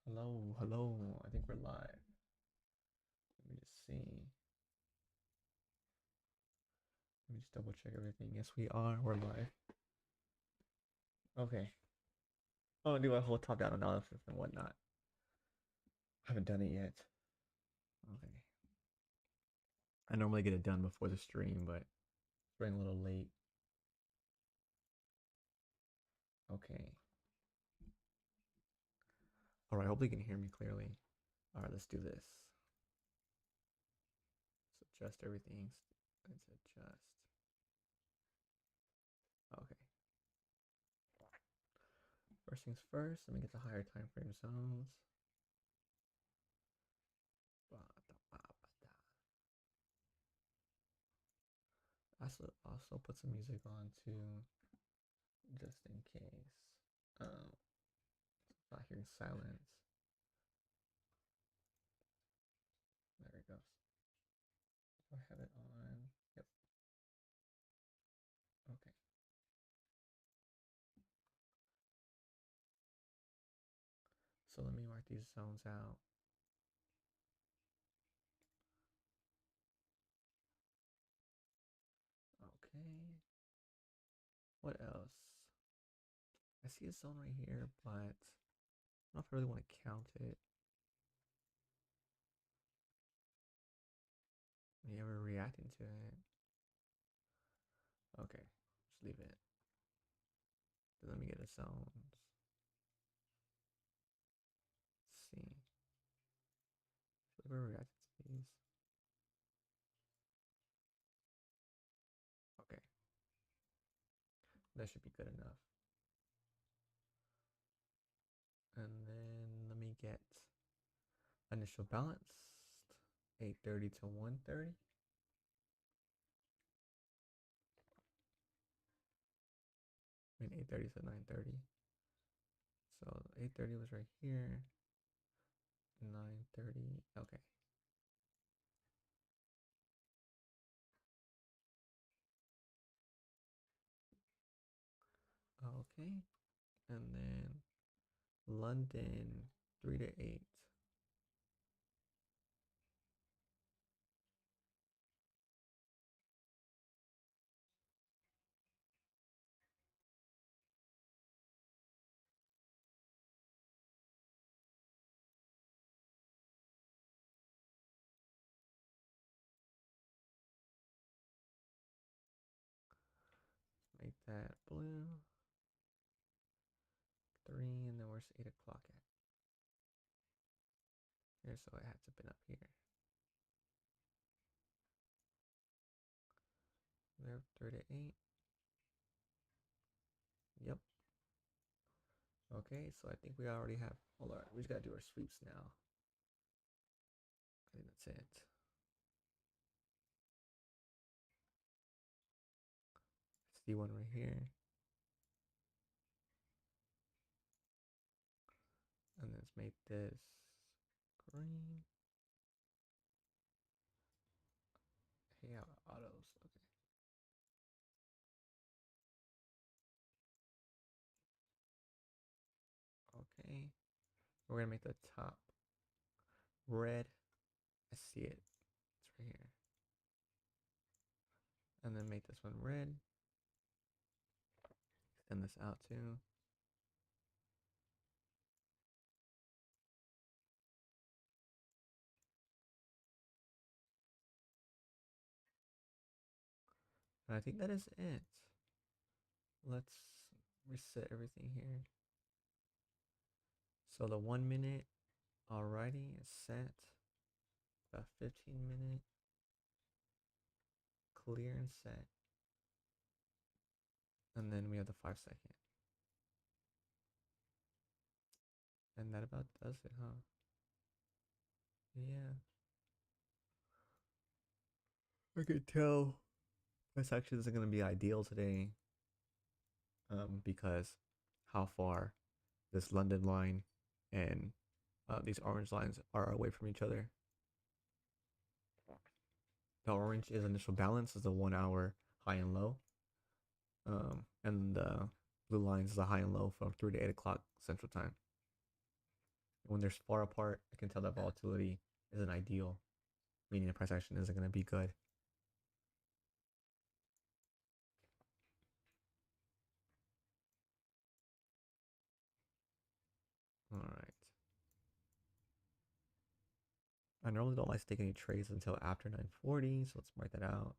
Hello, hello. I think we're live. Let me just see. Let me just double check everything. Yes, we are. We're live. Okay. Oh, do a whole top-down analysis and whatnot. Haven't done it yet. Okay. I normally get it done before the stream, but it's running a little late. Okay. All right. Hopefully you can hear me clearly. All right. Let's do this. Let's adjust everything. Let's adjust. Okay. First things first. Let me get the higher time frame zones. Also put some music on too, just in case. Um, not hearing silence. There it goes. Do I have it on? Yep. Okay. So let me mark these zones out. Okay. What else? I see a zone right here, but I don't know if I really want to count it. Yeah, we're reacting to it. Okay, just leave it. Then let me get the zones. Let's see. So we're reacting to these. Okay, that should be good enough. And then let me get initial balance 8:30 to 1:30. I mean 8:30 to 9:30. So 8:30 was right here. 9:30. Okay. Okay. And then London 3 to 8. Make that blue. 3, and then where's 8 o'clock at? Here, so it had to been up here. There, 3 to 8. Yep. Okay, so I think we already have, hold on, we just gotta do our sweeps now. I think that's it. See one right here. And let's make this green. Hey, autos. Okay. Okay. We're gonna make the top red. I see it. It's right here. And then make this one red. Extend this out too. And I think that is it. Let's reset everything here. So the 1 minute, alrighty, is set. About 15-minute, clear and set. And then we have the 5 second. And that about does it, huh? Yeah. I could tell this actually isn't going to be ideal today, because how far this London line and these orange lines are away from each other. The orange is initial balance, is the 1 hour high and low. And the blue lines is the high and low from 3 to 8 o'clock Central Time. When they're far apart, I can tell that volatility isn't ideal, meaning the price action isn't going to be good. All right. I normally don't like to take any trades until after 9:40, so let's mark that out.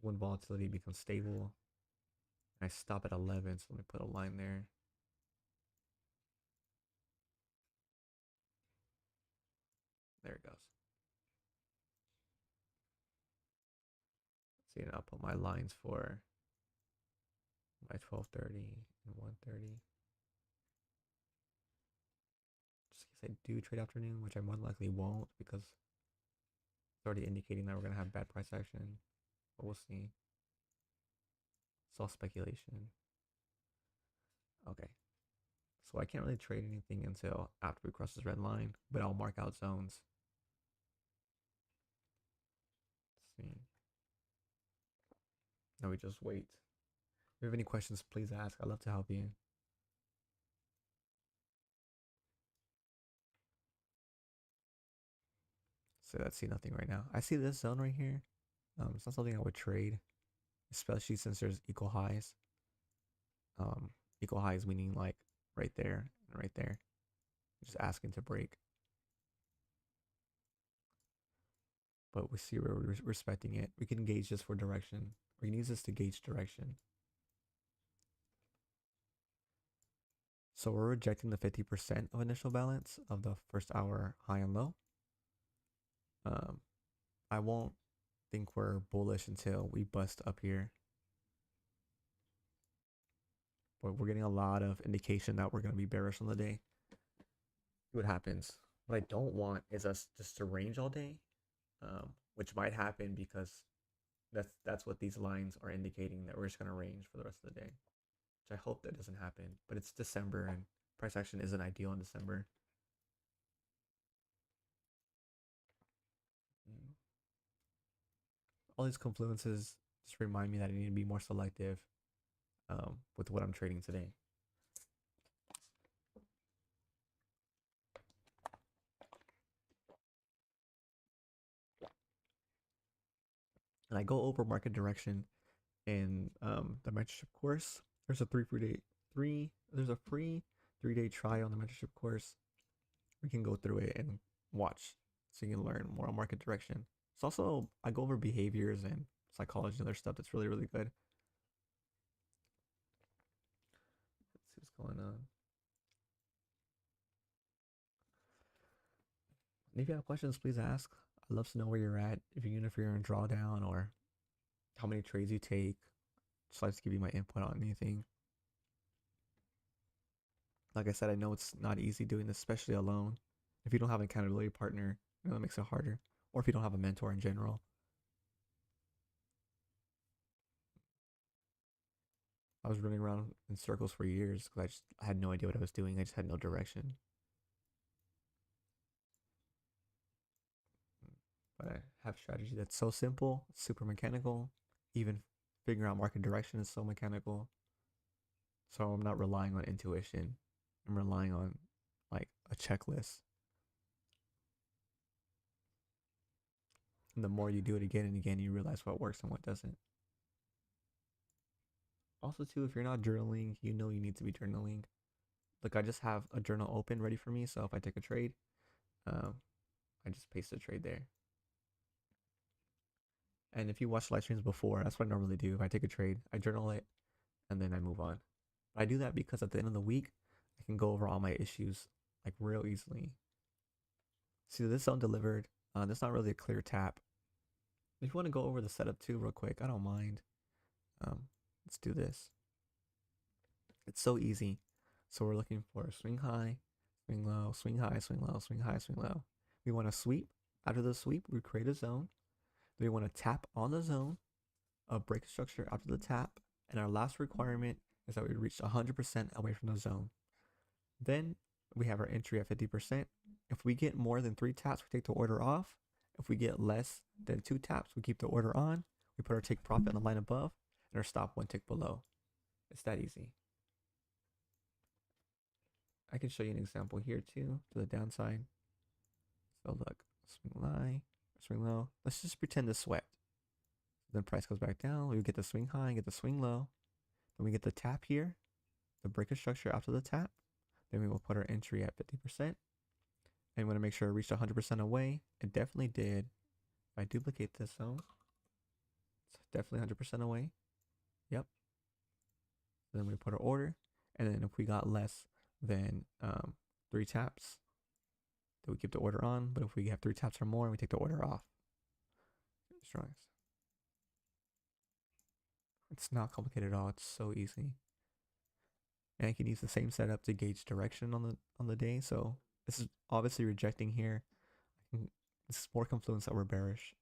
When volatility becomes stable, I stop at 11, so let me put a line there. There it goes. See, and I'll put my lines for my 12:30 and 1:30. Just in case I do trade afternoon, which I more likely won't because it's already indicating that we're going to have bad price action. But we'll see. It's all speculation. Okay. So I can't really trade anything until after we cross this red line, but I'll mark out zones. Let's see. Now we just wait. If you have any questions, please ask. I'd love to help you. So let's see nothing right now. I see this zone right here. It's not something I would trade, especially since there's equal highs. Equal highs meaning like right there and right there. Just asking to break. But we see we're respecting it. We can gauge this for direction. We can use this to gauge direction. So we're rejecting the 50% of initial balance of the first hour high and low. I won't think we're bullish until we bust up here. But we're getting a lot of indication that we're going to be bearish on the day. See what happens. What I don't want is us just to range all day, which might happen because that's what these lines are indicating, that we're just going to range for the rest of the day. Which I hope that doesn't happen. But it's December and price action isn't ideal in December. All these confluences just remind me that I need to be more selective with what I'm trading today. And I go over market direction in the mentorship course. There's a there's a free 3-day trial on the mentorship course. We can go through it and watch so you can learn more on market direction. It's also, I go over behaviors and psychology and other stuff that's really, really good. Let's see what's going on. And if you have questions, please ask. I'd love to know where you're at. If you're in drawdown or how many trades you take. Just like to give you my input on anything. Like I said, I know it's not easy doing this, especially alone. If you don't have an accountability partner, it makes it harder. Or if you don't have a mentor in general. I was running around in circles for years because I had no idea what I was doing. I just had no direction. But I have strategy that's so simple, super mechanical. Even figuring out market direction is so mechanical. So I'm not relying on intuition. I'm relying on like a checklist. And the more you do it again and again, you realize what works and what doesn't. Also, too, if you're not journaling, you know you need to be journaling. Like, I just have a journal open ready for me. So if I take a trade, I just paste the trade there. And if you watch live streams before, that's what I normally do. If I take a trade, I journal it and then I move on. But I do that because at the end of the week, I can go over all my issues like real easily. See, this zone delivered. There's not really a clear tap. If you want to go over the setup too, real quick, I don't mind. Let's do this. It's so easy. So we're looking for a swing high, swing low, swing high, swing low, swing high, swing low. We want to sweep. After the sweep, we create a zone. Then we want to tap on the zone, a break structure after the tap, and our last requirement is that we reach 100% away from the zone. Then we have our entry at 50%. If we get more than 3 taps, we take the order off. If we get less than 2 taps, we keep the order on. We put our take profit on the line above and our stop 1 tick below. It's that easy. I can show you an example here too to the downside. So look, swing high, swing low. Let's just pretend this swept. Then price goes back down. We get the swing high, get the swing low. Then we get the tap here, the breaker structure after the tap. Then we will put our entry at 50%. And we want to make sure it reached 100% away. It definitely did. If I duplicate this zone, it's definitely 100% away. Yep. Then we put our order. And then if we got less than 3 taps, then we keep the order on. But if we have 3 taps or more, we take the order off. Strong. It's not complicated at all. It's so easy. And I can use the same setup to gauge direction on the day. So this is obviously rejecting here. This is more confluence that we're bearish.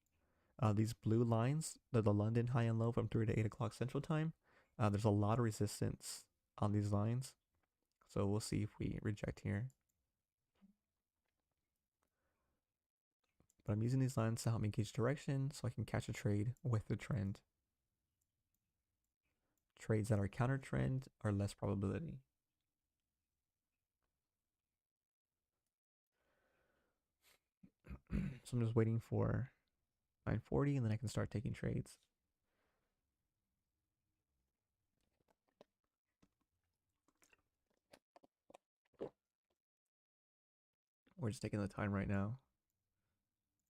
These blue lines, they're the London high and low from 3 to 8 o'clock Central Time. There's a lot of resistance on these lines. So we'll see if we reject here. But I'm using these lines to help me gauge direction so I can catch a trade with the trend. Trades that are counter trend are less probability. So I'm just waiting for 9:40 and then I can start taking trades. We're just taking the time right now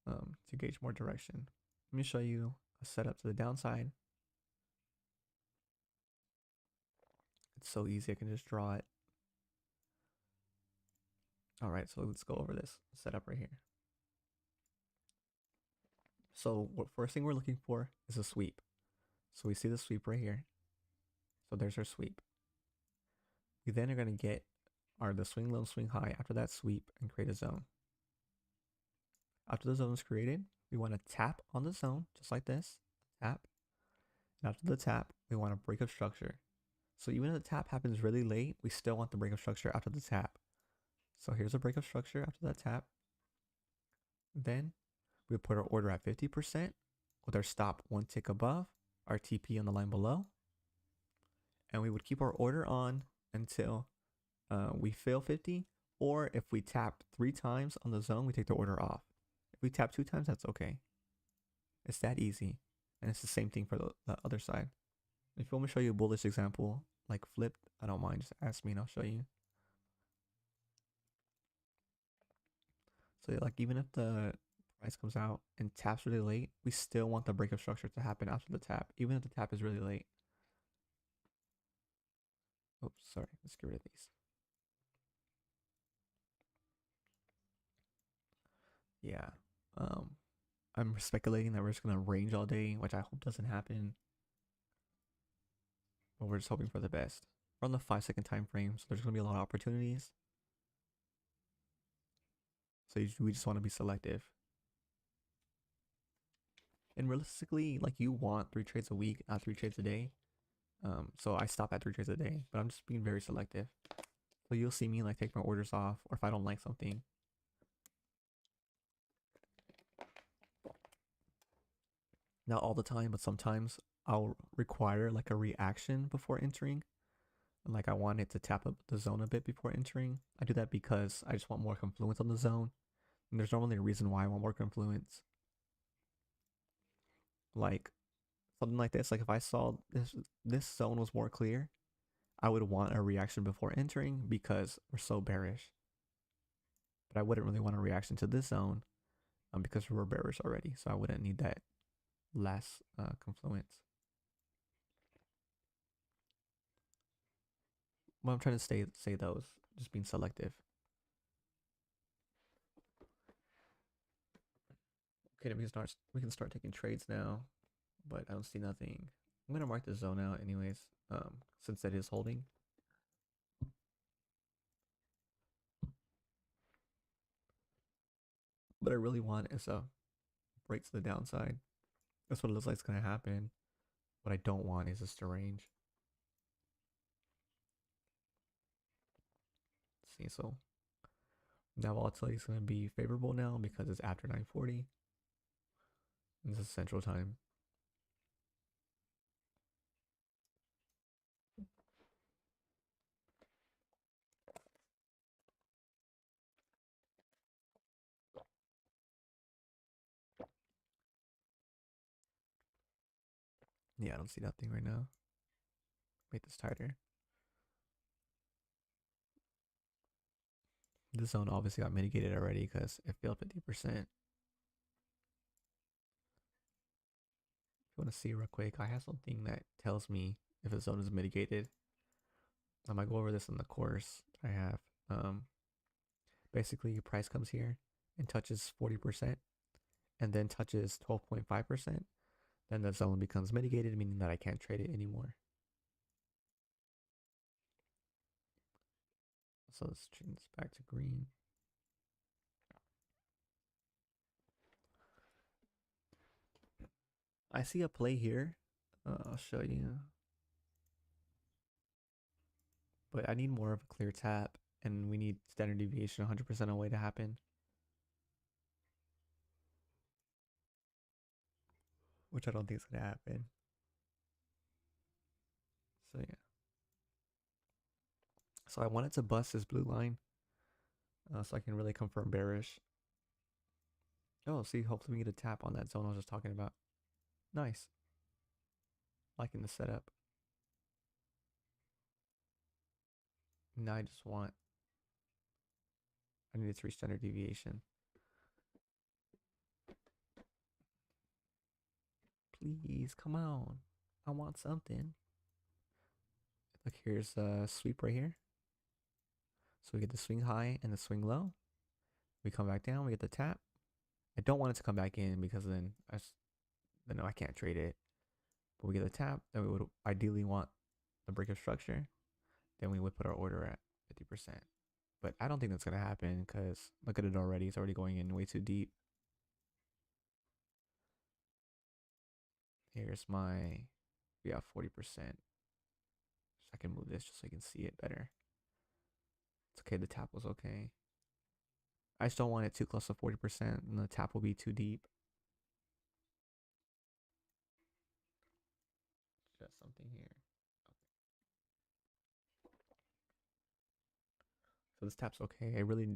to gauge more direction. Let me show you a setup to the downside. It's so easy, I can just draw it. All right, so let's go over this setup right here. So what first thing we're looking for is a sweep. So we see the sweep right here. So there's our sweep. We then are going to get the swing low, swing high after that sweep and create a zone. After the zone is created, we want to tap on the zone just like this. Tap. And after the tap, we want a break of structure. So even if the tap happens really late, we still want the break of structure after the tap. So here's a break of structure after that tap. Then we put our order at 50% with our stop 1 tick above, our TP on the line below. And we would keep our order on until we fail 50, or if we tap 3 times on the zone, we take the order off. If we tap 2 times, that's okay. It's that easy. And it's the same thing for the other side. If you want me to show you a bullish example, like flipped, I don't mind. Just ask me and I'll show you. So like even if the price comes out and taps really late, we still want the break of structure to happen after the tap, even if the tap is really late. Oops, sorry. Let's get rid of these. Yeah. I'm speculating that we're just gonna range all day, which I hope doesn't happen. But we're just hoping for the best. We're on the 5-second time frame, so there's gonna be a lot of opportunities. So we just want to be selective. And realistically, like you want 3 trades a week, not 3 trades a day. So I stop at 3 trades a day, but I'm just being very selective. So you'll see me like take my orders off, or if I don't like something. Not all the time, but sometimes I'll require like a reaction before entering. And like I want it to tap up the zone a bit before entering. I do that because I just want more confluence on the zone. And there's normally a reason why I want more confluence. Like something like this, like if I saw this zone was more clear, I would want a reaction before entering because we're so bearish. But I wouldn't really want a reaction to this zone because we're bearish already. So I wouldn't need that last confluence. Well, I'm trying to say those, just being selective. Okay, we can start taking trades now, but I don't see nothing. I'm gonna mark the zone out anyways, since it is holding. What I really want is a break to the downside. That's what it looks like it's gonna happen. What I don't want is just a range. See, so now volatility is gonna be favorable now because it's after 9:40. This is Central Time. Yeah, I don't see nothing right now. Make this tighter. This zone obviously got mitigated already because it failed 50%. If you want to see real quick, I have something that tells me if a zone is mitigated. I might go over this in the course I have. Um, Basically, your price comes here and touches 40% and then touches 12.5%. Then the zone becomes mitigated, meaning that I can't trade it anymore. So let's change this back to green. I see a play here. I'll show you. But I need more of a clear tap, and we need standard deviation 100% away to happen, which I don't think is going to happen. So yeah. So I wanted to bust this blue line so I can really confirm bearish. Oh, see, hopefully we get a tap on that zone I was just talking about. Nice. Liking the setup. Now I need to reach standard deviation. Please, come on. I want something. Look, here's a sweep right here. So we get the swing high and the swing low. We come back down, we get the tap. I don't want it to come back in because then I can't trade it. But we get the tap, then we would ideally want the break of structure. Then we would put our order at 50%. But I don't think that's going to happen because look at it already. It's already going in way too deep. Here's my, we have 40%. So I can move this just so you can see it better. It's okay. The tap was okay. I just don't want it too close to 40% and the tap will be too deep. Just something here. So this tap's okay. I really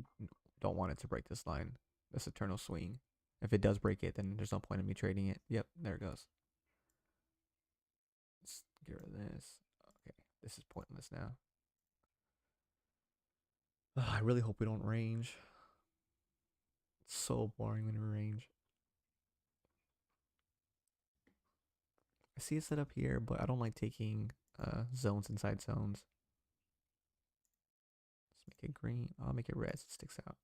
don't want it to break this line, this eternal swing. If it does break it, then there's no point in me trading it. Yep, there it goes. Let's get rid of this. Okay, this is pointless now. I really hope we don't range. It's so boring when we range. I see it set up here, but I don't like taking zones inside zones. Let's make it green. I'll make it red so it sticks out.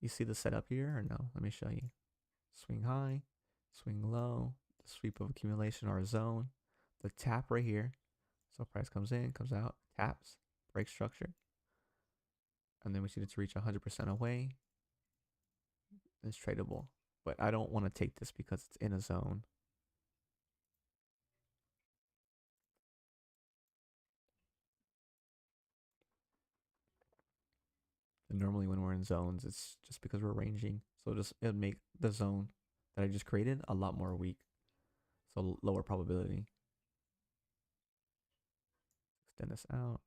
You see the setup here or no? Let me show you. Swing high, swing low, the sweep of accumulation or a zone, the tap right here. So price comes in, comes out, taps, break structure. And then we see it to reach 100% away. It's tradable. But I don't want to take this because it's in a zone. And normally when we're in zones, it's just because we're ranging. So it would make the zone that I just created a lot more weak. So lower probability. Extend this out.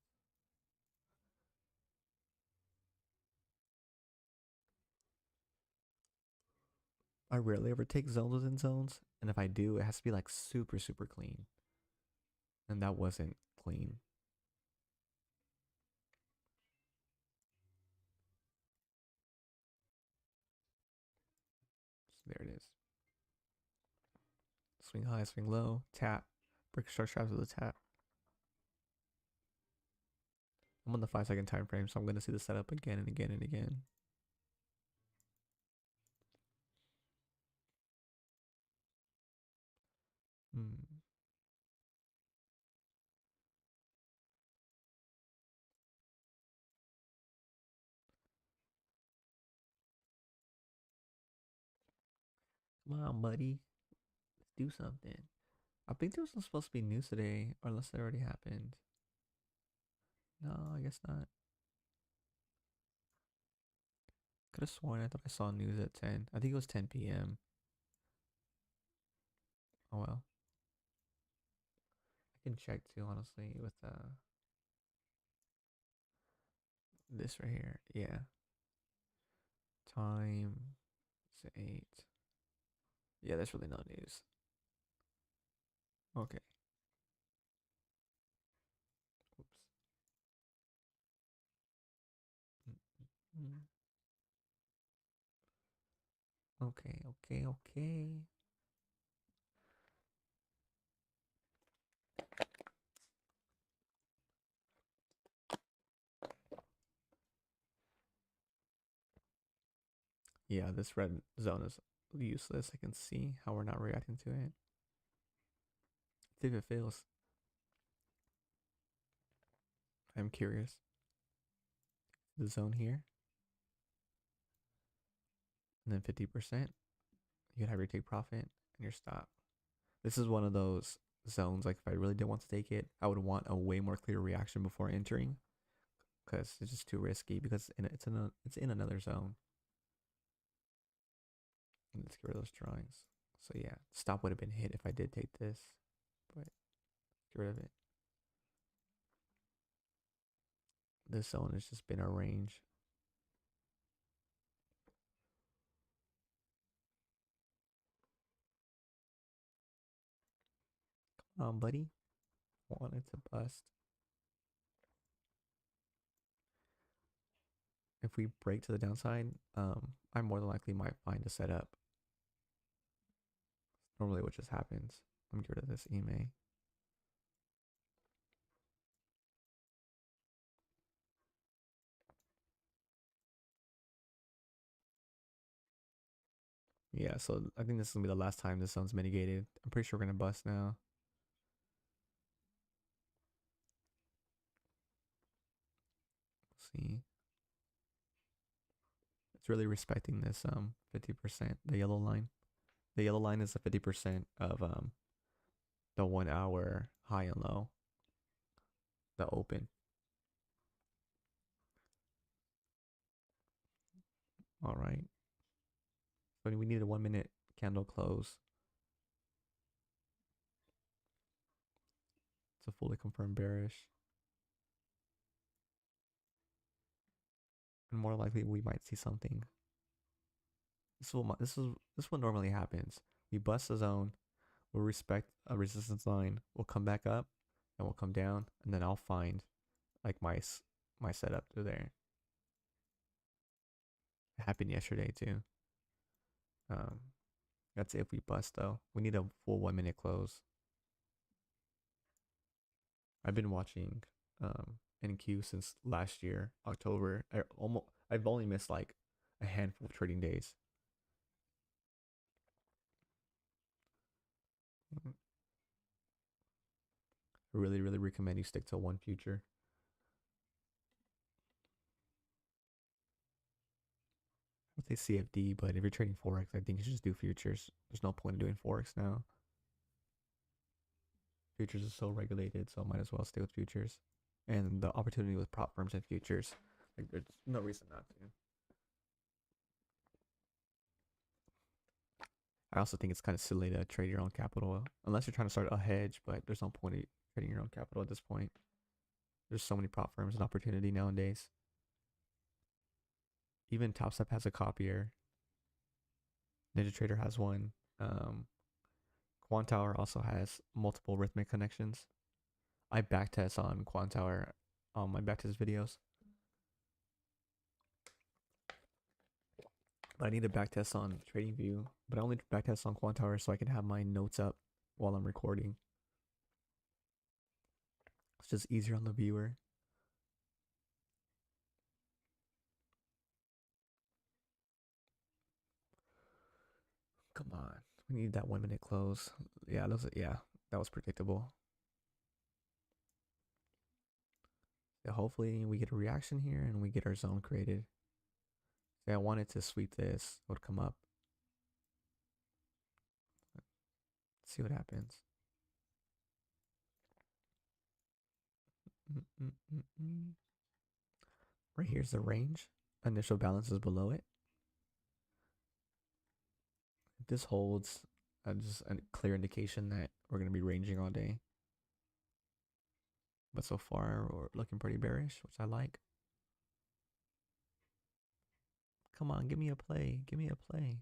I rarely ever take zones within zones. And if I do, it has to be like super, super clean. And that wasn't clean. So there it is. Swing high, swing low, tap. Break structure after the tap. I'm on the 5 second time frame, so I'm going to see the setup again and again and again. Hmm. Come on, buddy. Let's do something. I think there was supposed to be news today, or unless it already happened. No, I guess not. Could have sworn I thought I saw news at 10. I think it was 10 p.m. Oh well. I can check too, honestly, with this right here. Yeah. Time is 8. Yeah, there's really no news. Okay. Oops. Mm. Okay, okay, okay. Yeah, this red zone is useless. I can see how we're not reacting to it. See if it fails. I'm curious. The zone here, and then 50%. You can have your take profit and your stop. This is one of those zones. Like if I really did want to take it, I would want a way more clear reaction before entering, because it's just too risky. Because it's in another zone. Let's get rid of those drawings. So yeah, stop would have been hit if I did take this, but get rid of it. This zone has just been a range. Come on, buddy. Wanted to bust. If we break to the downside, I more than likely might find a setup. Normally what just happens. I'm gonna get rid of this email. Yeah, so I think this is gonna be the last time this zone's mitigated. I'm pretty sure we're gonna bust now. We'll see. It's really respecting this 50%, the yellow line. The yellow line is the 50% of the 1 hour high and low, the open. All right. But we need a 1 minute candle close to fully confirm bearish. And more likely we might see something. This is what normally happens. We bust the zone, we'll respect a resistance line, we'll come back up, and we'll come down, and then I'll find like my setup through there. It happened yesterday too. Um, that's if we bust though. We need a full 1 minute close. I've been watching NQ since last year, October. I've only missed like a handful of trading days. I really, really recommend you stick to one future. I would say CFD, but if you're trading forex, I think you should just do futures. There's no point in doing forex now. Futures is so regulated, so I might as well stay with futures. And the opportunity with prop firms and futures, like there's no reason not to. I also think it's kind of silly to trade your own capital unless you're trying to start a hedge, but there's no point in trading your own capital at this point. There's so many prop firms and opportunity nowadays. Even TopStep has a copier. NinjaTrader has one. Quantower also has multiple rhythmic connections. I backtest on Quantower on my backtest videos. But I need to backtest on TradingView. But I only backtest on Quantower so I can have my notes up while I'm recording. It's just easier on the viewer. Come on. We need that 1 minute close. Yeah, that was predictable. Yeah, hopefully we get a reaction here and we get our zone created. Yeah, I wanted to sweep this. It would come up. Let's see what happens. Right here's the range. Initial balance is below it. If this holds, just a clear indication that we're going to be ranging all day. But so far, we're looking pretty bearish, which I like. Come on, give me a play. Give me a play.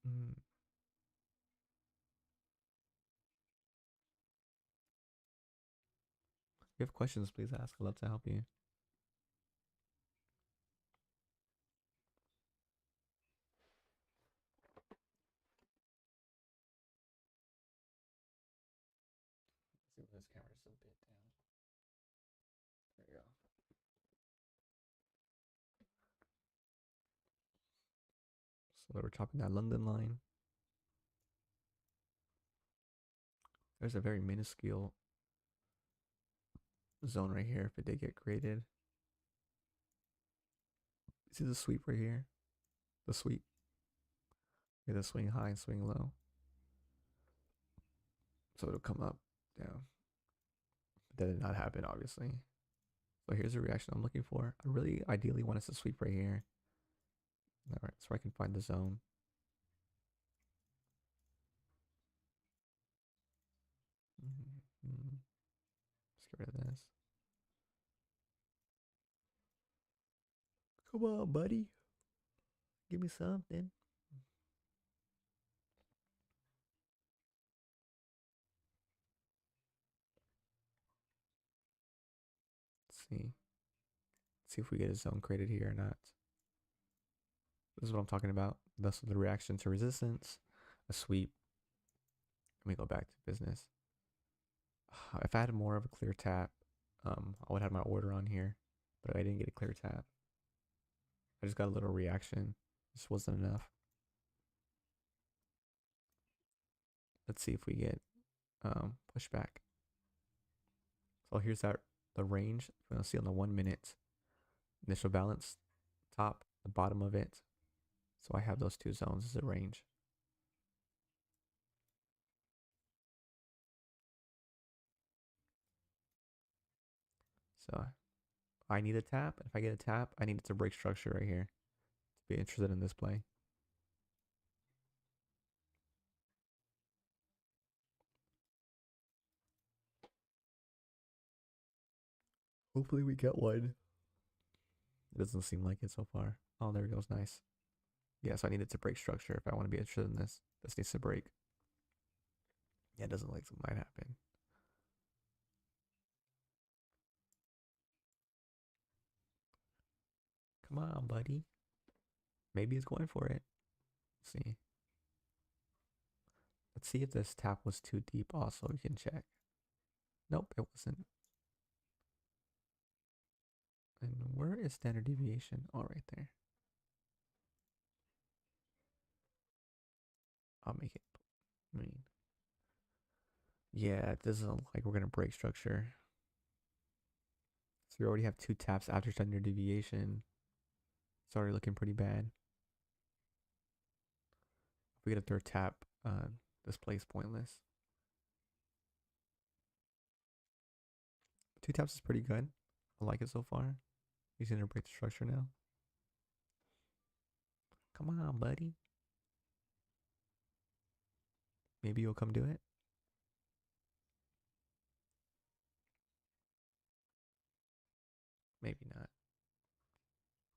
Mm. If you have questions, please ask. I'd love to help you. Let's see if this camera's a bit down. There you go. So we're chopping that London line. There's a very minuscule zone right here if it did get created. See the sweep right here? The sweep. Yeah, the swing high and swing low. So it'll come up, down. That did not happen, obviously. So here's the reaction I'm looking for. I really ideally want us to sweep right here. All right, so I can find the zone. Mm-hmm. Let's get rid of this. Come on, buddy. Give me something. Let's see. Let's see if we get a zone created here or not. This is what I'm talking about. Thus the reaction to resistance, a sweep. Let me go back to business. If I had more of a clear tap, I would have my order on here, but I didn't get a clear tap. I just got a little reaction. This wasn't enough. Let's see if we get pushback. So here's that the range. We're gonna see on the 1 minute initial balance, top, the bottom of it. So I have those two zones as a range. So I need a tap. If I get a tap, I need it to break structure right here to be interested in this play. Hopefully we get one. It doesn't seem like it so far. Oh, there it goes. Nice. Yeah, so I need it to break structure if I want to be interested in this. This needs to break. Yeah, it doesn't look like it might happen. Come on, buddy. Maybe it's going for it. Let's see. Let's see if this tap was too deep also. We can check. Nope, it wasn't. And where is standard deviation? Oh, right there. I'll make it. I mean, yeah, it doesn't look like we're going to break structure. So we already have two taps after standard deviation. It's already looking pretty bad. If we get a third tap, this play is pointless. Two taps is pretty good. I like it so far. He's going to break the structure now. Come on, buddy. Maybe you'll come do it. Maybe not.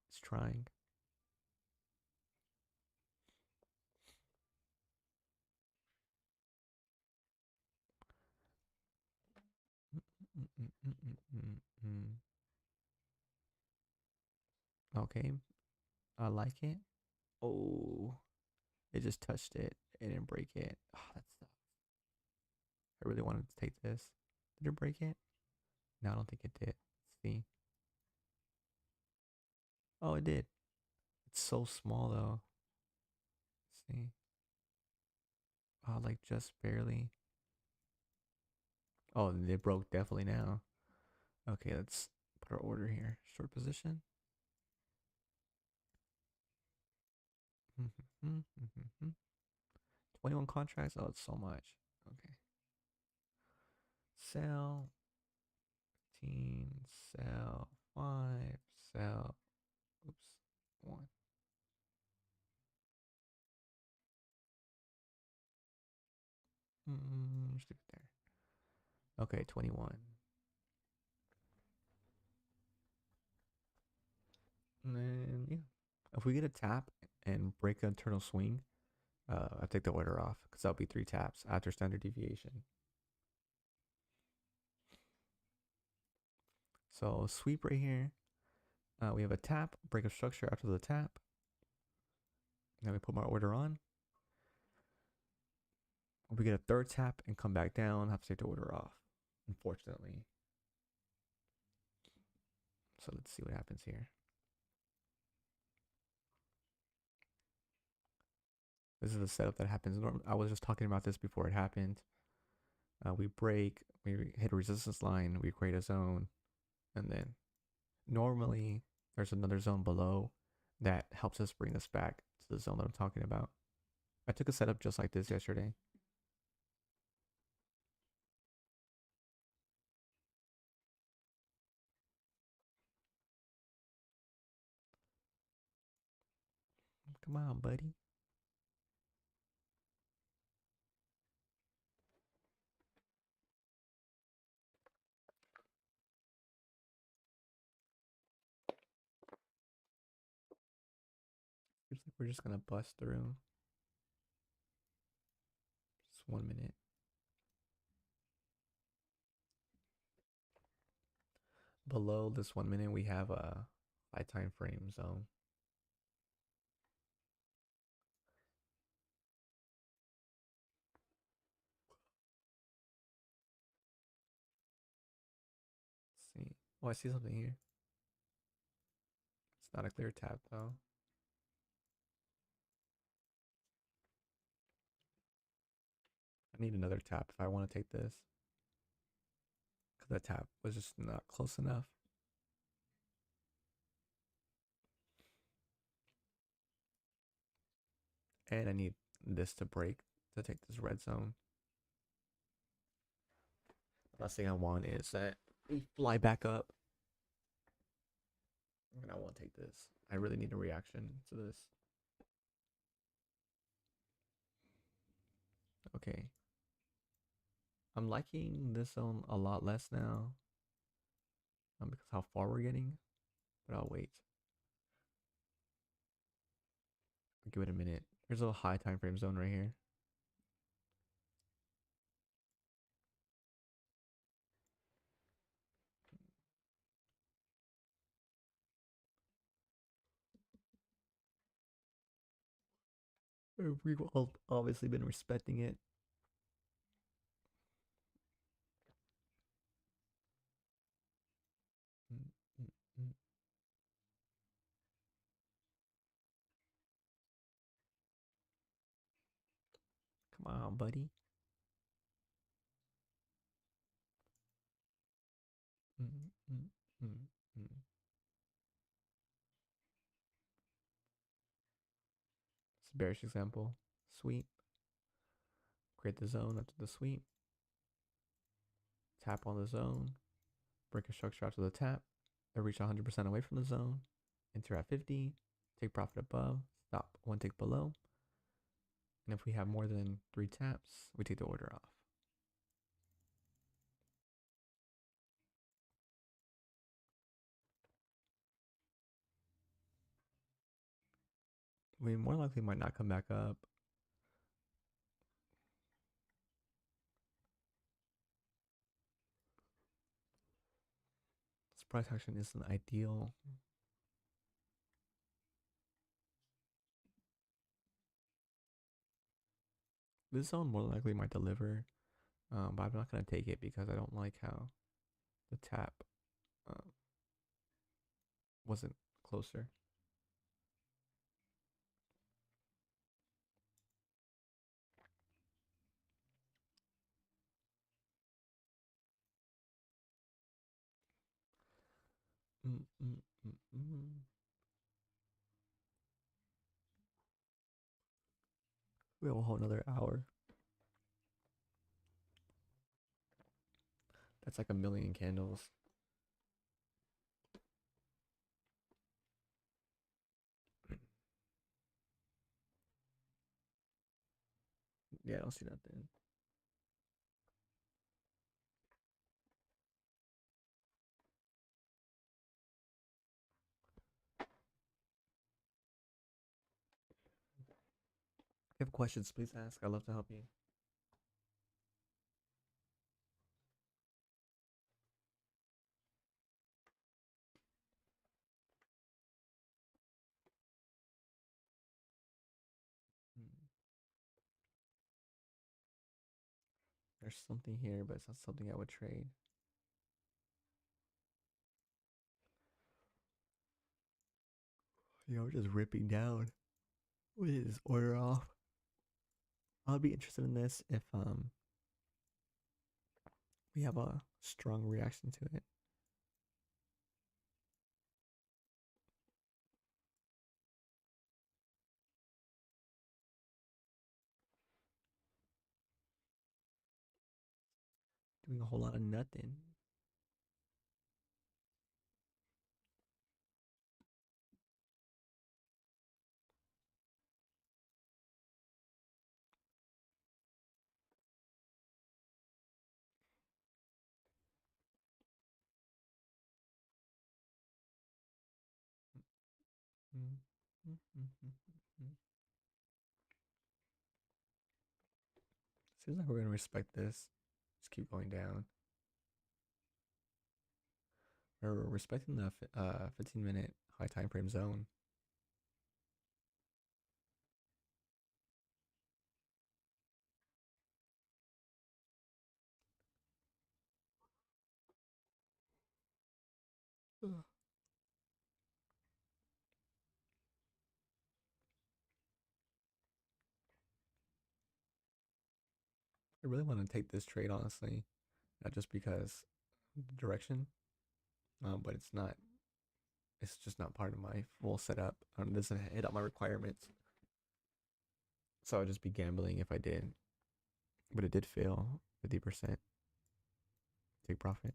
It's trying. Okay, I like it. Oh, it just touched it. It didn't break it. Oh, that sucks. I really wanted to take this. Did it break it? No, I don't think it did. Let's see. Oh, it did. It's so small though. Let's see. Oh, like just barely. Oh, it broke definitely now. Okay, let's put our order here. Short position. 21 contracts. Oh, it's so much. Okay. Sell 15, sell 5, sell. Oops. 1. Just leave it there. Okay, 21. And then, yeah. If we get a tap and break an internal swing, I take the order off because that'll be 3 taps after standard deviation. So sweep right here. We have a tap, break of structure after the tap. Then we put my order on. We get a third tap and come back down. Have to take the order off, unfortunately. So let's see what happens here. This is the setup that happens. I was just talking about this before it happened. We break, we hit a resistance line, we create a zone, and then normally there's another zone below that helps us bring us back to the zone that I'm talking about. I took a setup just like this yesterday. Come on, buddy. Looks like we're just gonna bust through. Just 1 minute. Below this 1 minute, we have a high time frame zone. Let's see. Oh, I see something here. It's not a clear tap though. I need another tap if I want to take this. Because that tap was just not close enough. And I need this to break to take this red zone. Last thing I want is that we fly back up. And I won't take this. I really need a reaction to this. Okay. I'm liking this zone a lot less now. Because how far we're getting. But I'll wait. I'll give it a minute. There's a high time frame zone right here. We've all obviously been respecting it. Mm, mm, mm. Come on, buddy. Mm, mm, mm, mm. It's a bearish example. Sweep. Create the zone after the sweep. Tap on the zone. Break a structure after the tap. I reach 100% away from the zone. Enter at 50. Take profit above. Stop 1 tick below. And if we have more than 3 taps, we take the order off. We more likely might not come back up. This price action isn't ideal. This zone more likely might deliver, but I'm not going to take it because I don't like how the tap um, wasn't closer. Mm, mm, mm, mm. We have a whole another hour. That's like a million candles. Yeah, I don't see nothing. If you have questions, please ask. I'd love to help you. Hmm. There's something here, but it's not something I would trade. We're just ripping down. We need this order off. I'll be interested in this if we have a strong reaction to it. Doing a whole lot of nothing. Seems like we're gonna respect this. Just keep going down. We're respecting the 15-minute high time frame zone. Ugh. I really want to take this trade, honestly, not just because the direction, but it's not. It's just not part of my full setup. It doesn't hit up my requirements, so I'd just be gambling if I did. But it did fail 50%. Take profit.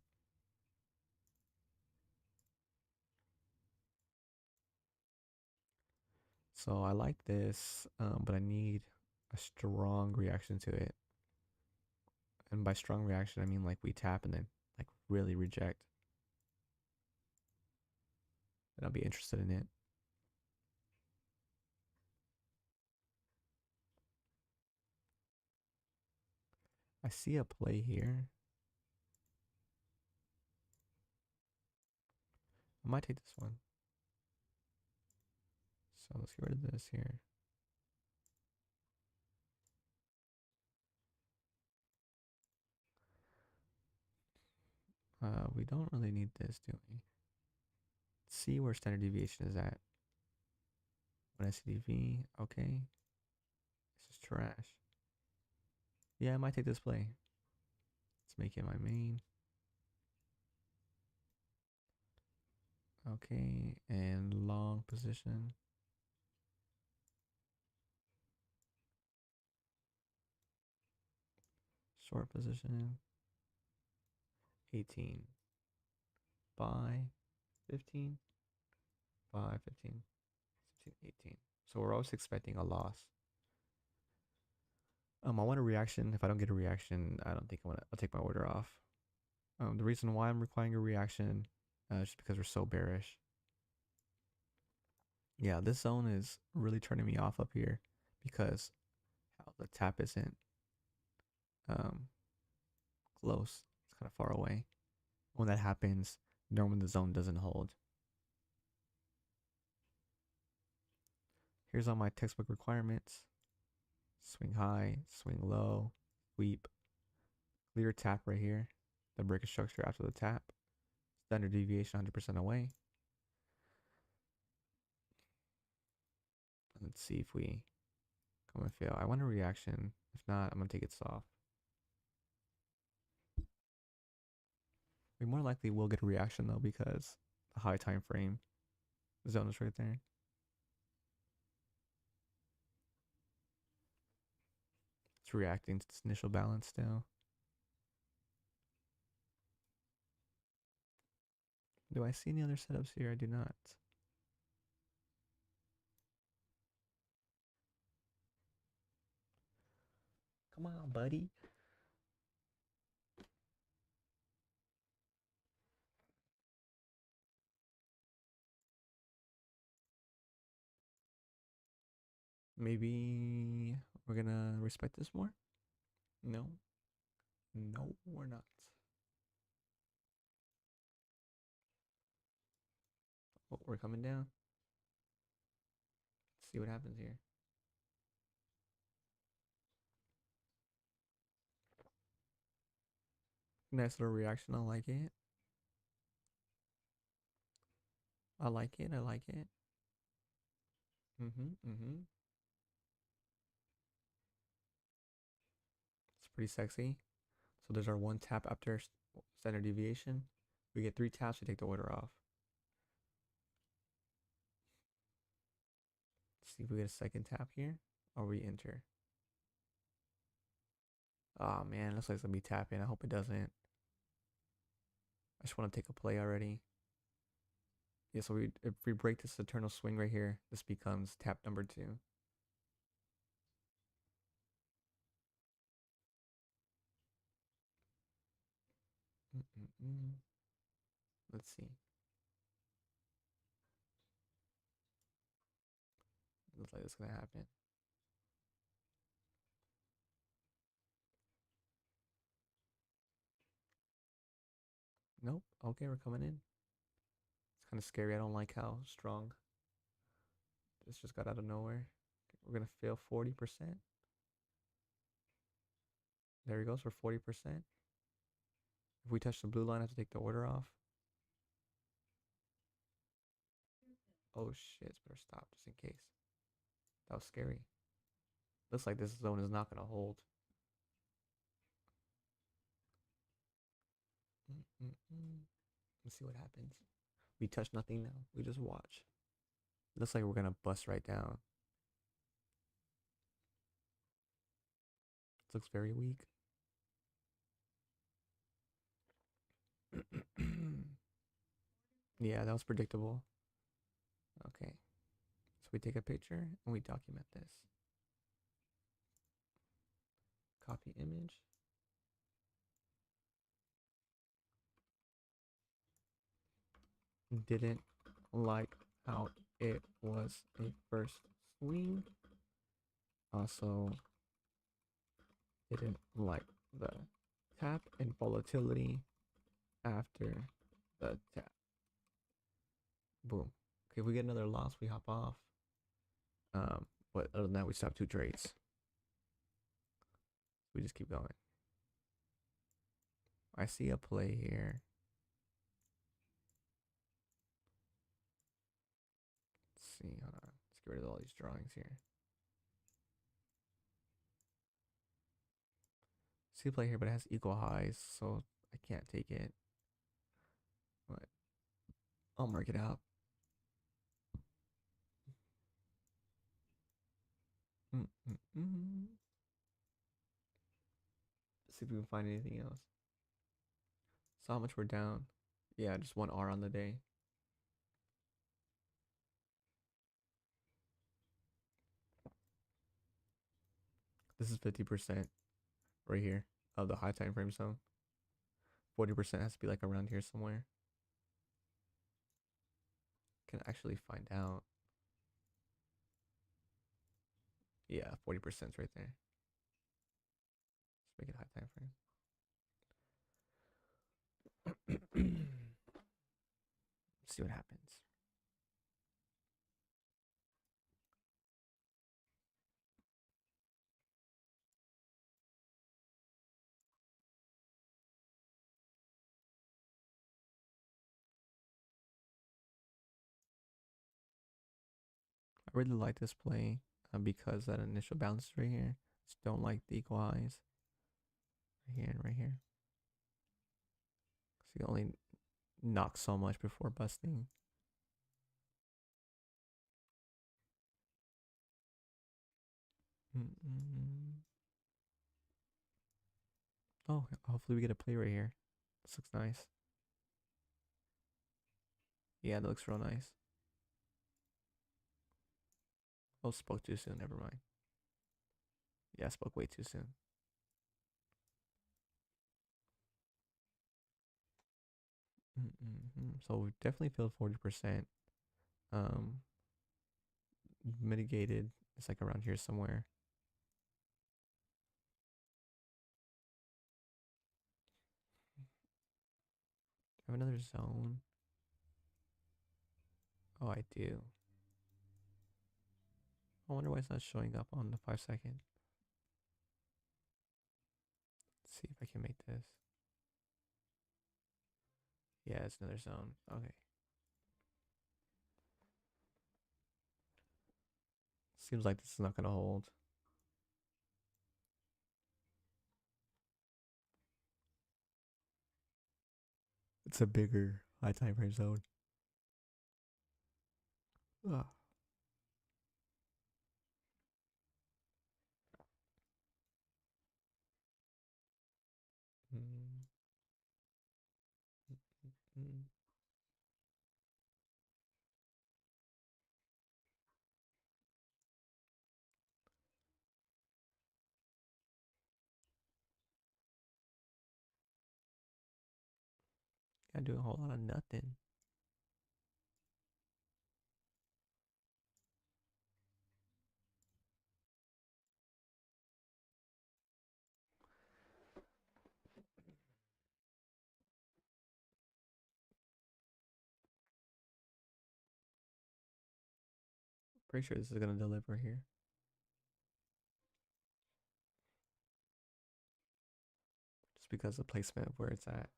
So I like this, but I need a strong reaction to it. And by strong reaction, I mean like we tap and then like really reject. And I'll be interested in it. I see a play here. I might take this one. So let's get rid of this here. We don't really need this, do we? Let's see where standard deviation is at. 1 SCDV, okay. This is trash. Yeah, I might take this play. Let's make it my main. Okay, and long position. Short position. 18. Buy. 15. Buy. 15. 16, 18. So we're always expecting a loss. I want a reaction. If I don't get a reaction, I don't think I'll take my order off. The reason why I'm requiring a reaction is just because we're so bearish. Yeah, this zone is really turning me off up here because how the tap isn't um, close. It's kind of far away. When that happens, normally the zone doesn't hold. Here's all my textbook requirements. Swing high, swing low, sweep, clear tap right here. The break structure after the tap. Standard deviation 100% away. Let's see if we come and fail. I want a reaction. If not, I'm going to take it soft. We more likely will get a reaction though because the high time frame zone is right there. It's reacting to its initial balance still. Do I see any other setups here? I do not. Come on, buddy. Maybe We're gonna respect this more? No. No, we're not. Oh, we're coming down. Let's see what happens here. Nice little reaction. I like it. I like it. I like it. Mm-hmm. Mm-hmm. It's pretty sexy. So there's our one tap after standard deviation. We get 3 taps to take the order off. Let's see if we get a second tap here or we enter. Oh man, looks like it's gonna be tapping. I hope it doesn't. I just want to take a play already. Yeah, so if we break this eternal swing right here, this becomes tap number 2. Mm-mm-mm. Let's see. Looks like it's gonna happen. Nope. Okay, we're coming in. It's kind of scary. I don't like how strong this just got out of nowhere. Okay, we're gonna fail 40%. There he goes for 40%. If we touch the blue line, I have to take the order off. Oh shit, it's better stop just in case. That was scary. Looks like this zone is not gonna hold. Mm-mm-mm. Let's see what happens. We touch nothing now. We just watch. Looks like we're gonna bust right down. This looks very weak. Yeah, that was predictable. Okay. So we take a picture and we document this. Copy image. Didn't like how it was a first swing. Also, didn't like the tap and volatility after the tap. Boom. Okay, if we get another loss, we hop off. But other than that, we stop 2 trades. We just keep going. I see a play here. Let's see. Hold on. Let's get rid of all these drawings here. See a play here, but it has equal highs, so I can't take it. But I'll mark it out. See if we can find anything else. So how much we're down? Yeah, just 1 R on the day. This is 50% right here of the high time frame zone. 40% has to be like around here somewhere. Can actually find out. Yeah, 40% is right there. Let's make it high time frame. See what happens. I really like this play because that initial balance is right here. Just don't like the equal highs. Right here and right here. So you only knock so much before busting. Oh, hopefully we get a play right here. This looks nice. Yeah, that looks real nice. Oh, spoke too soon. Never mind. Yeah, I spoke way too soon. So we definitely filled 40%. Um, Mitigated. It's like around here somewhere. have another zone. Oh, I do. I wonder why it's not showing up on the 5 second. Let's see if I can make this. Yeah, it's another zone. Okay. Seems like this is not gonna hold. It's a bigger high time frame zone. Ugh. Mm, mm. Gotta do a whole lot of nothing. Pretty sure this is gonna deliver here. Just because of placement of where it's at.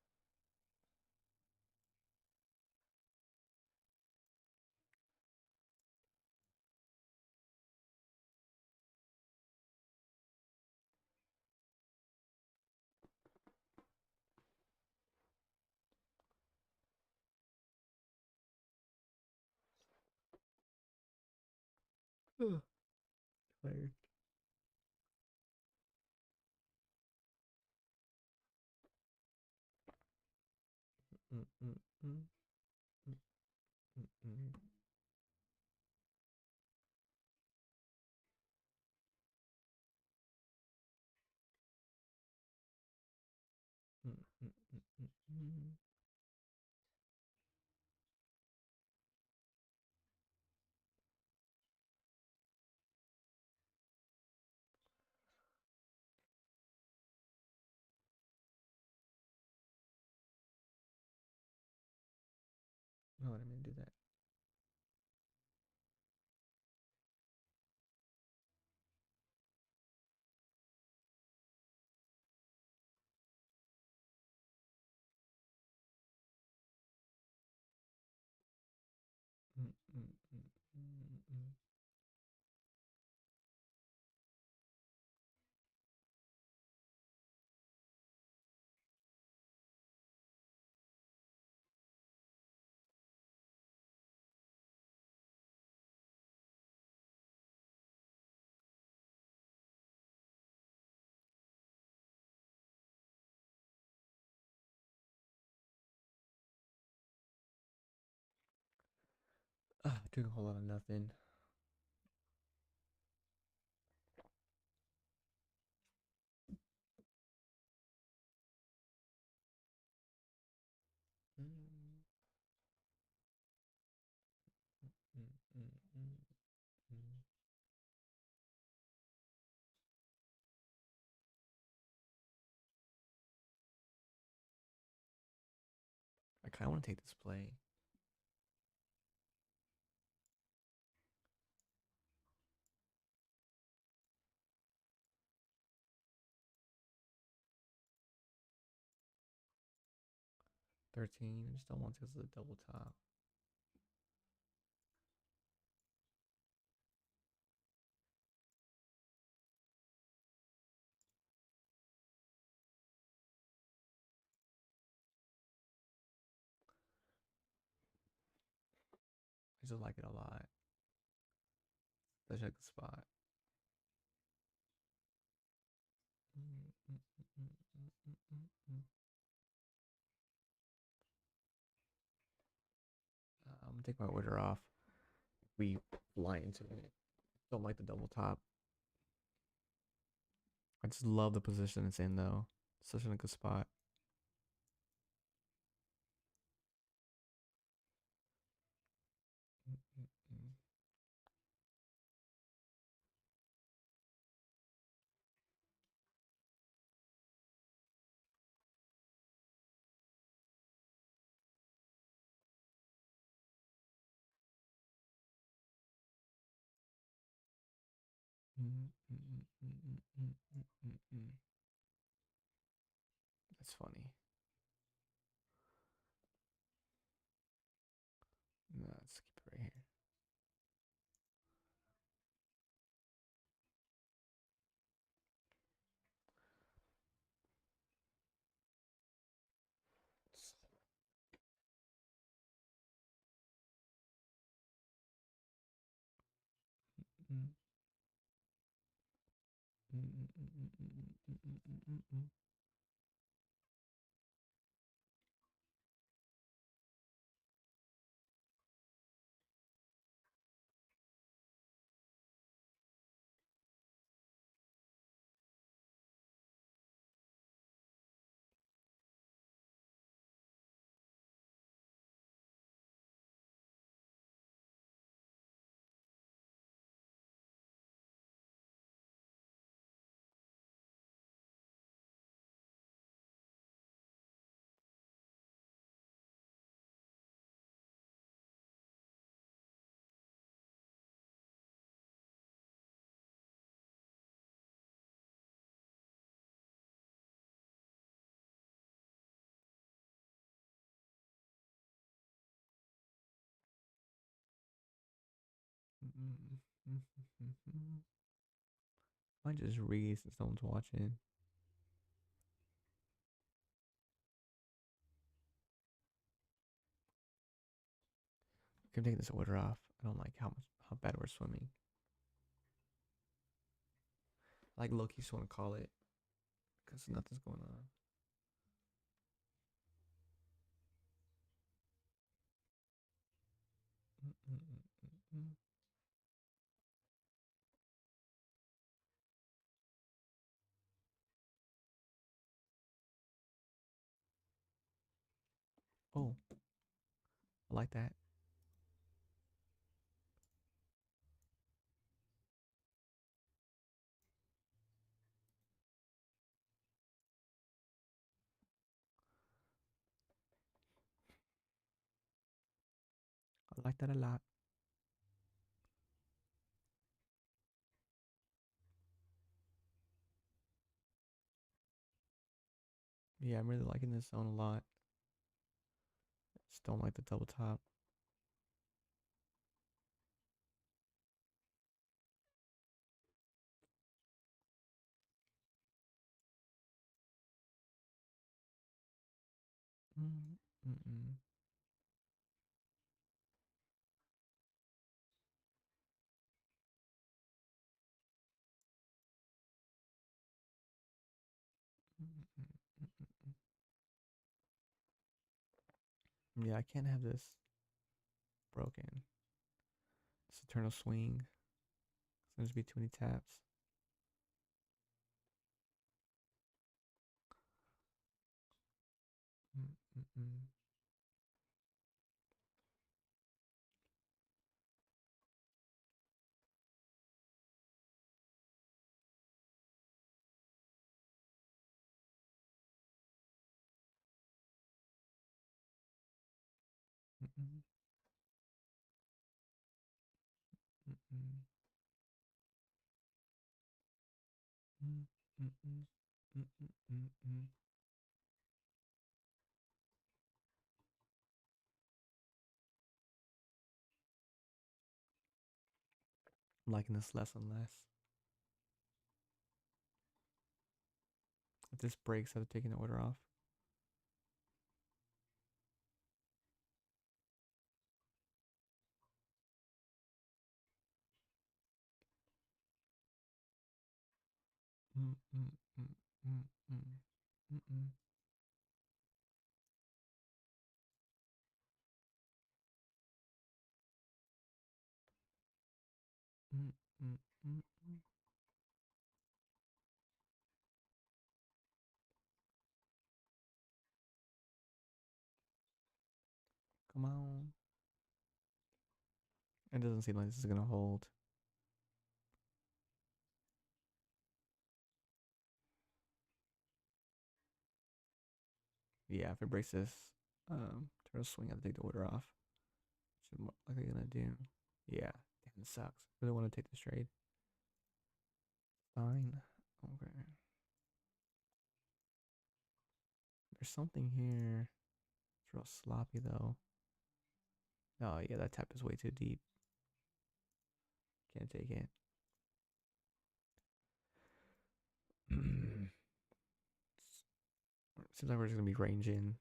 Ugh. Tired. Mm, mm, mm, mm, mm, mm. Mm, mm, mm, mm, mm. No, I didn't do that. Mm, mm, mm, mm, mm. Doing a whole lot of nothing. Mm, mm, mm, mm, mm. I kind of want to take this play. 13. I just don't want to because of the double top. I just like it a lot. Such a good spot. Mm, mm, mm, mm, mm, mm, mm. I'm gonna take my order off. We fly into it. Don't like the double top. I just love the position it's in though. Such a good spot. Mm, mm, mm. That's funny. No, let's keep it right here. Might just read since no one's watching. I'm taking this order off. I don't like how bad we're swimming. Like Loki just want to call it because nothing's going on. Oh, I like that. I like that a lot. Yeah, I'm really liking this zone a lot. Just don't like the double top. Mm-mm. Yeah, I can't have this broken. This eternal swing. There's be too many taps. Mm-mm. Mm-mm. Mm-mm. Mm-mm. Mm-mm. Mm-mm. Mm-mm. I'm liking this less and less. If this breaks, I've taken the order off. Mm-mm. Mm-mm. Mm-mm. Mm-mm. Mm-mm. Come on. It doesn't seem like this is gonna hold. Yeah, if it breaks this turtle swing, I have to take the order off. Which is more likely gonna do. Yeah, damn, it sucks. Really want to take this trade. Fine. Okay. There's something here. It's real sloppy though. Oh yeah, that tap is way too deep. Can't take it. Seems like we're just gonna be ranging.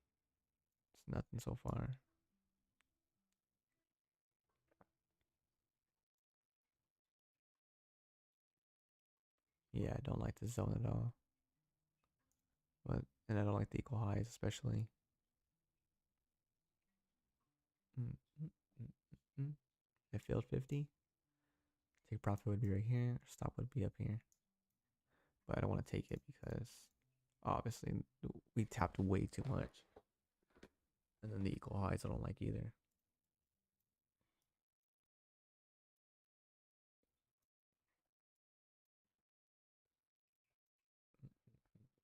It's nothing so far. Yeah, I don't like the zone at all. And I don't like the equal highs especially. Mm, mm, mm, mm. I failed 50. Take profit would be right here. Stop would be up here. But I don't want to take it because obviously we tapped way too much. And then the equal highs I don't like either.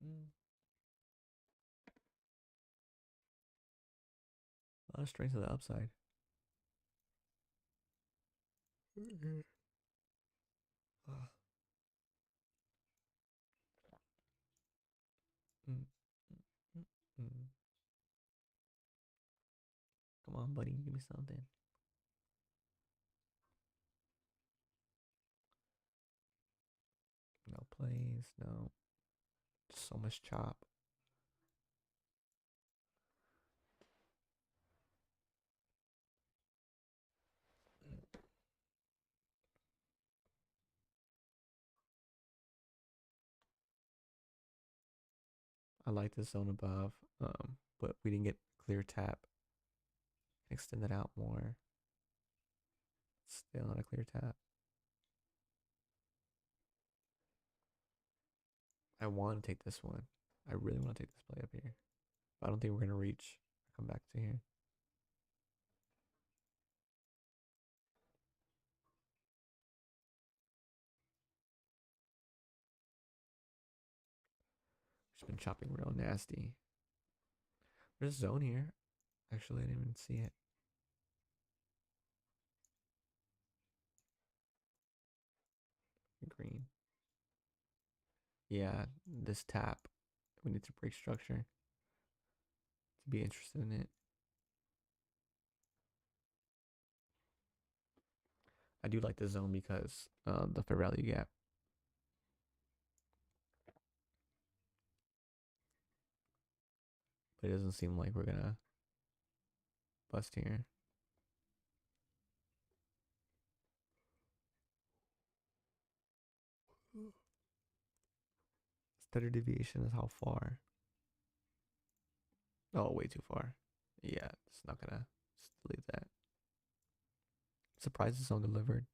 Mm. A lot of strength to the upside. Mm-hmm. Mm, mm, mm. Come on, buddy, give me something. No plays, no. So much chop. I like the zone above, but we didn't get clear tap. Extend it out more. Still not a clear tap. I want to take this one. I really want to take this play up here. But I don't think we're gonna reach. Come back to here. Just been chopping real nasty. There's a zone here. Actually, I didn't even see it. Green. Yeah, this tap. We need to break structure to be interested in it. I do like the zone because the fair value gap. But it doesn't seem like we're gonna bust here. Standard deviation is how far? Oh, way too far. Yeah, it's not gonna. Just delete that. Surprised it's undelivered.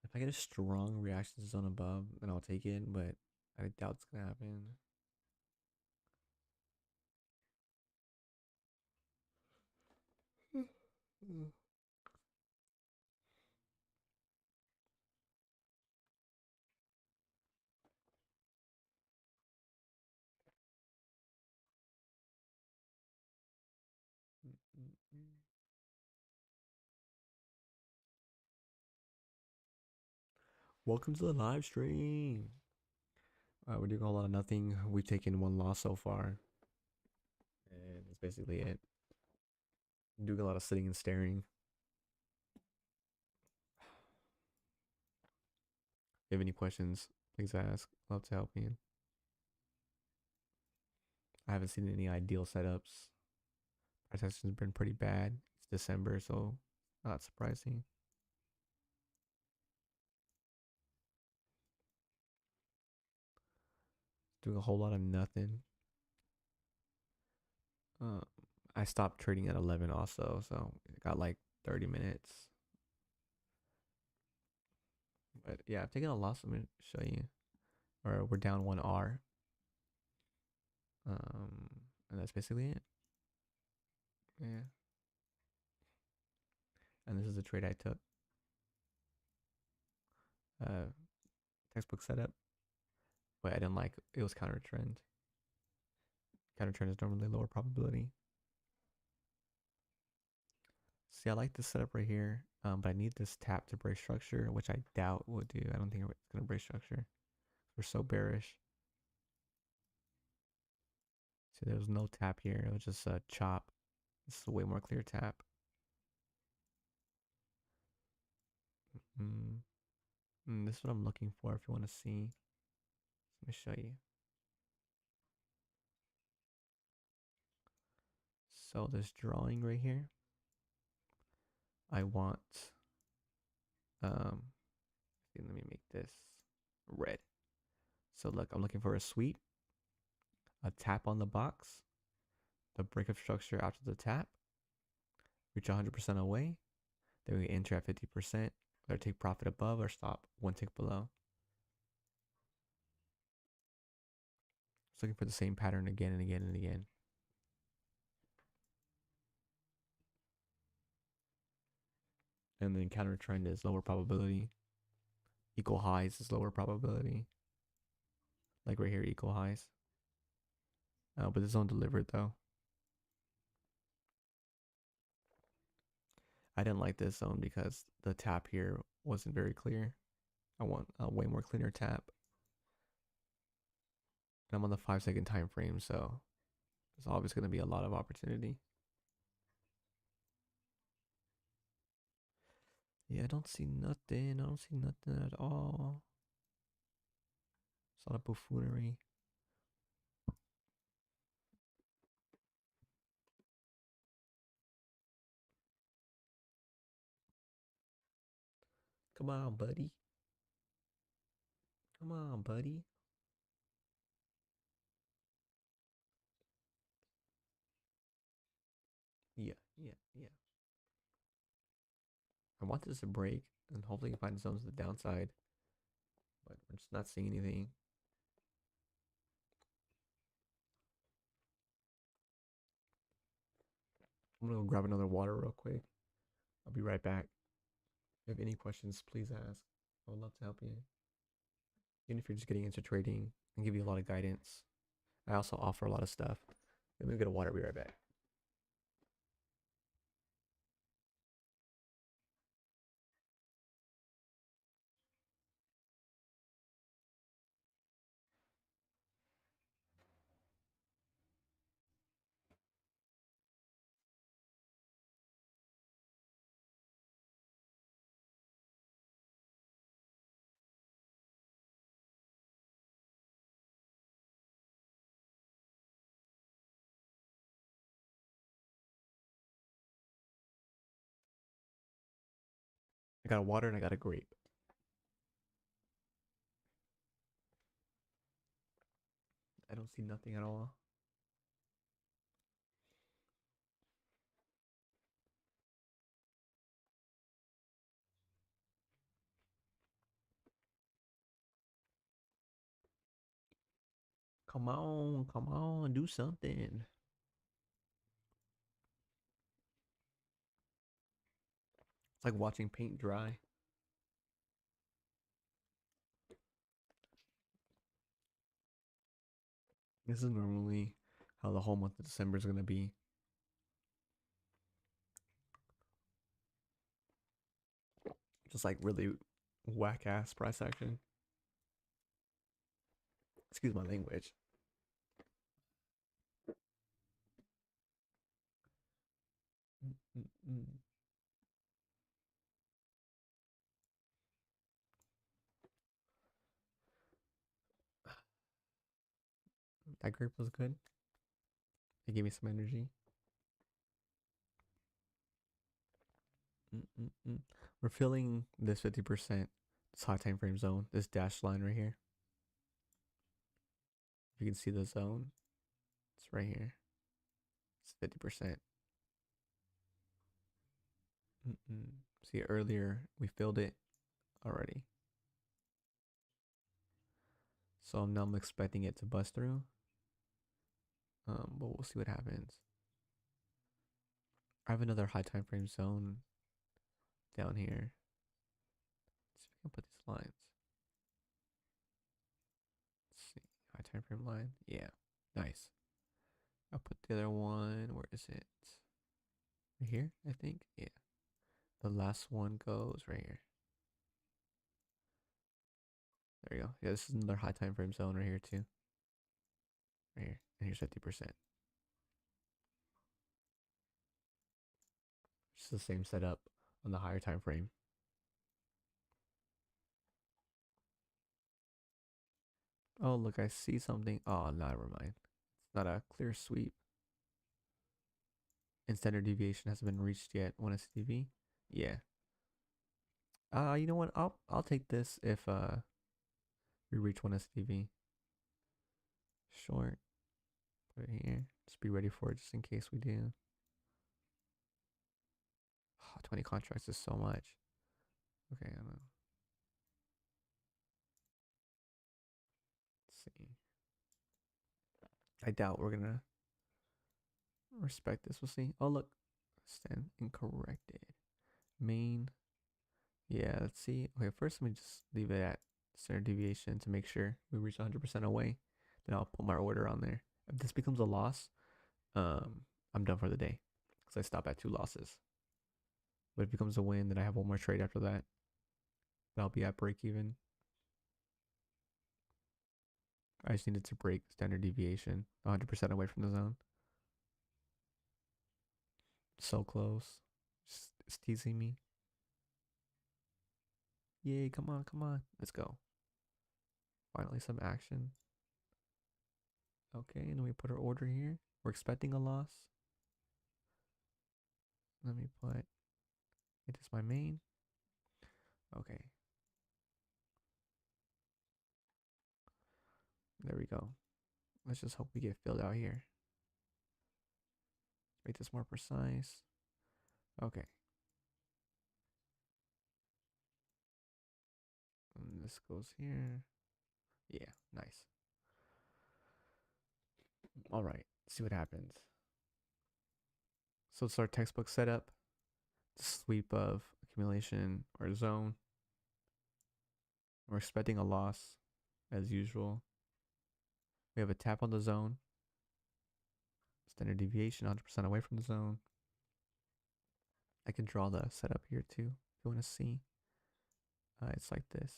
If I get a strong reaction zone above, then I'll take it, but I doubt it's gonna happen. Mm, mm, mm. Welcome to the live stream. We're doing a lot of nothing. We've taken one loss so far, and that's basically it. I'm doing a lot of sitting and staring. If you have any questions, please ask. Love to help you. I haven't seen any ideal setups. Our session's been pretty bad. It's December, so not surprising. Doing a whole lot of nothing. Uh, I stopped trading at 11 also, so it got like 30 minutes. But yeah, I've taken a loss. Let me show you. Or we're down 1R. Um, and that's basically it. Yeah. And this is the trade I took. Uh, Textbook setup, but I didn't like it was counter trend. Counter trend is normally lower probability. See, I like this setup right here, but I need this tap to break structure, which I doubt will do. I don't think it's gonna break structure. We're so bearish. See, there was no tap here. It was just a chop. This is a way more clear tap. Mm. This is what I'm looking for if you want to see. Let me show you. So this drawing right here, I want, um, let me make this red. So look, I'm looking for a sweep, a tap on the box, the break of structure after the tap, reach 100% away, then we enter at 50%, or take profit above or stop one tick below. Just looking for the same pattern again and again and again. And then counter trend is lower probability. Equal highs is lower probability. Like right here, equal highs. But this zone delivered though. I didn't like this zone because the tap here wasn't very clear. I want a way more cleaner tap. And I'm on the 5-second time frame, so there's always going to be a lot of opportunity. Yeah, I don't see nothing. I don't see nothing at all. It's a lot of buffoonery. Come on, buddy. Come on, buddy. Yeah, yeah, yeah. I want this to break and hopefully find zones to the downside, but we're just not seeing anything. I'm gonna go grab another water real quick. I'll be right back. If you have any questions, please ask. I would love to help you. Even if you're just getting into trading and give you a lot of guidance. I also offer a lot of stuff. Let me get a water. I'll be right back. I got a water and I got a grape. I don't see nothing at all. Come on, do something. It's like watching paint dry. This is normally how the whole month of December is gonna be. Just like really whack ass price action. Excuse my language. Mm-mm-mm. That grape was good. It gave me some energy. Mm-mm-mm. We're filling this 50%, this high time frame zone, this dashed line right here. If you can see the zone, it's right here. It's 50%. Mm-mm. See, earlier we filled it already. So now I'm expecting it to bust through. But we'll see what happens. I have another high time frame zone down here. Let's see if I can put these lines. Let's see. High time frame line. Yeah. Nice. I'll put the other one. Where is it? Right here, I think. Yeah. The last one goes right here. There you go. Yeah, this is another high time frame zone right here too. Right here. And here's 50%. It's the same setup on the higher time frame. Oh, look, I see something. Oh, never mind. It's not a clear sweep. And standard deviation hasn't been reached yet. 1 SDV. Yeah. You know what? I'll take this if we reach 1 SDV. Short. Put it here. Just be ready for it just in case we do. Oh, 20 contracts is so much. Okay, I don't know. Let's see. I doubt we're gonna respect this. We'll see. Oh look. Stand incorrected. Main. Yeah, let's see. Okay, first let me just leave it at standard deviation to make sure we reach 100% away. Then I'll put my order on there. If this becomes a loss, I'm done for the day because I stop at 2 losses. But if it becomes a win, then I have one more trade after that. But I'll be at break even. I just needed to break standard deviation 100% away from the zone. So close. Just it's teasing me. Yay, come on, come on. Let's go. Finally some action. Okay, and we put our order here. We're expecting a loss. Let me put it is my main. Okay. There we go. Let's just hope we get filled out here. Make this more precise. Okay. And this goes here. Yeah, nice. All right, see what happens. So it's our textbook setup. The sweep of accumulation or zone. We're expecting a loss as usual. We have a tap on the zone. Standard deviation 100% away from the zone. I can draw the setup here too if you want to see. It's like this.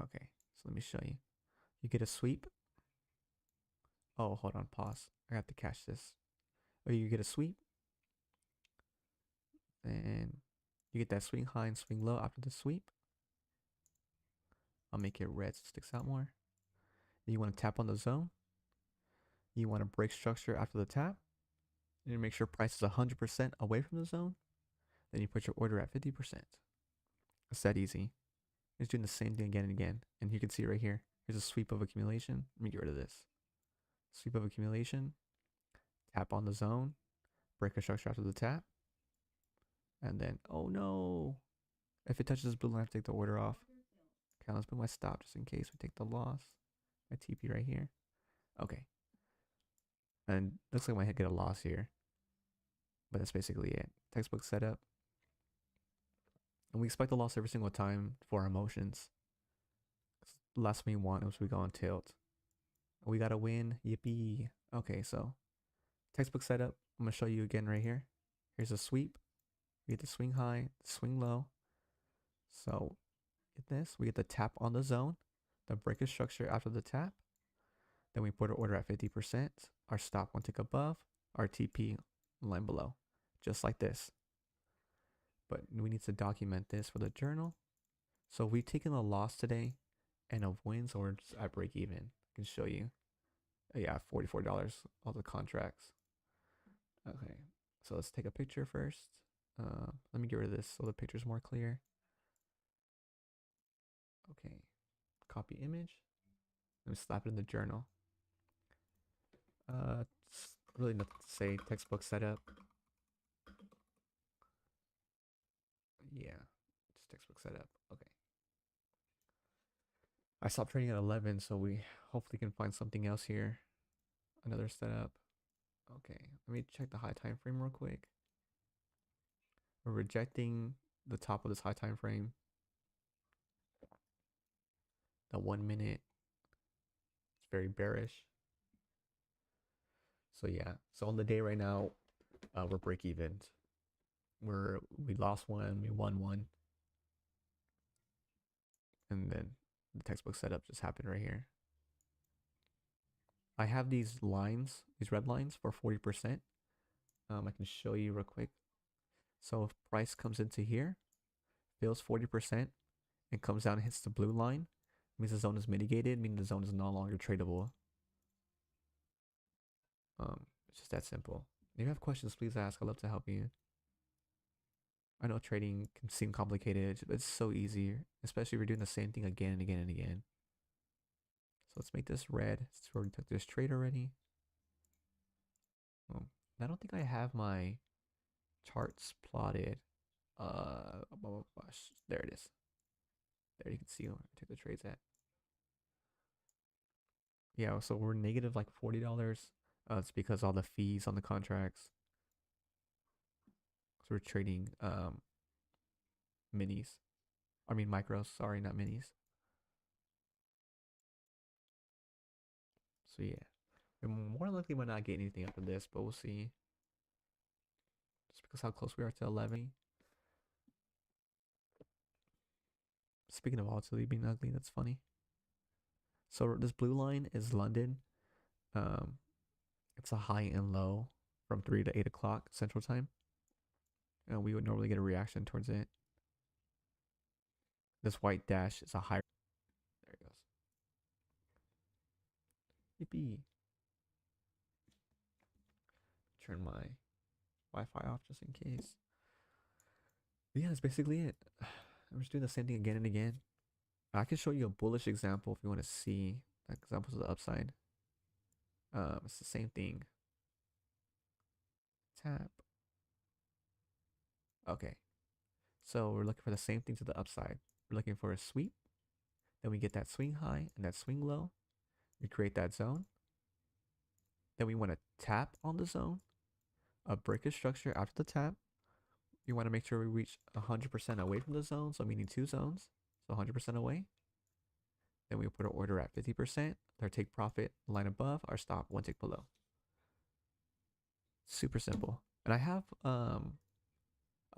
Okay, so let me show you. You get a sweep. Oh, hold on, pause. I have to catch this. Oh, you get a sweep. And you get that swing high and swing low after the sweep. I'll make it red so it sticks out more. Then you want to tap on the zone. You want to break structure after the tap. You make sure price is 100% away from the zone. Then you put your order at 50%. It's that easy. It's doing the same thing again and again. And you can see right here. Here's a sweep of accumulation. Let me get rid of this. Sweep of accumulation. Tap on the zone. Break a structure after the tap. And then, oh no. If it touches blue line, I have to take the order off. Okay, let's put my stop just in case we take the loss. My TP right here. Okay. And looks like I might get a loss here. But that's basically it. Textbook setup. And we expect a loss every single time for our emotions. The last thing we want is we go on tilt. We gotta win. Yippee. Okay, so textbook setup. I'm gonna show you again right here. Here's a sweep. We get the swing high, swing low. So get this. We get the tap on the zone, the breaker structure after the tap. Then we put our order at 50%. Our stop one tick above. Our TP line below. Just like this. But we need to document this for the journal. So we've taken a loss today and of wins or just at break even. I can show you. Yeah, $44 all the contracts. Okay, so let's take a picture first. Let me get rid of this so the picture's more clear. Okay, copy image. Let me slap it in the journal. Really nothing to say. Textbook setup. Yeah, just textbook setup. Okay. I stopped trading at 11, so we hopefully can find something else here. Another setup. Okay, let me check the high time frame real quick. We're rejecting the top of this high time frame. The 1 minute. It's very bearish. So yeah. So on the day right now, we're break even. We lost one, we won one, and then the textbook setup just happened right here. I have these lines, these red lines for 40%. I can show you real quick. So if price comes into here, fills 40%, and comes down and hits the blue line, means the zone is mitigated, meaning the zone is no longer tradable. It's just that simple. If you have questions, please ask. I'd love to help you. I know trading can seem complicated, but it's so easy, especially if you're doing the same thing again and again and again. So let's make this red. Since we already took this trade already. I don't think I have my charts plotted. There it is. There you can see where I took the trades at. Yeah, so we're negative like $40. It's because all the fees on the contracts. So we're trading minis. I mean micros, sorry, not minis. So yeah. We more likely might not get anything after this, but we'll see. Just because how close we are to 11. Speaking of volatility being ugly, that's funny. So this blue line is London. Um, it's a high and low from 3 to 8 o'clock Central Time. And we would normally get a reaction towards it. This white dash is a higher. There it goes. Yippee. Turn my Wi-Fi off just in case. But yeah, that's basically it. I'm just doing the same thing again and again. I can show you a bullish example if you want to see examples of the upside. It's the same thing. Tap. Okay. So we're looking for the same thing to the upside. We're looking for a sweep. Then we get that swing high and that swing low. We create that zone. Then we want to tap on the zone. A breakage structure after the tap. You want to make sure we reach 100% away from the zone. So meaning two zones. So 100% away. Then we put our order at 50%. Our take profit line above. Our stop one tick below. Super simple. And I have a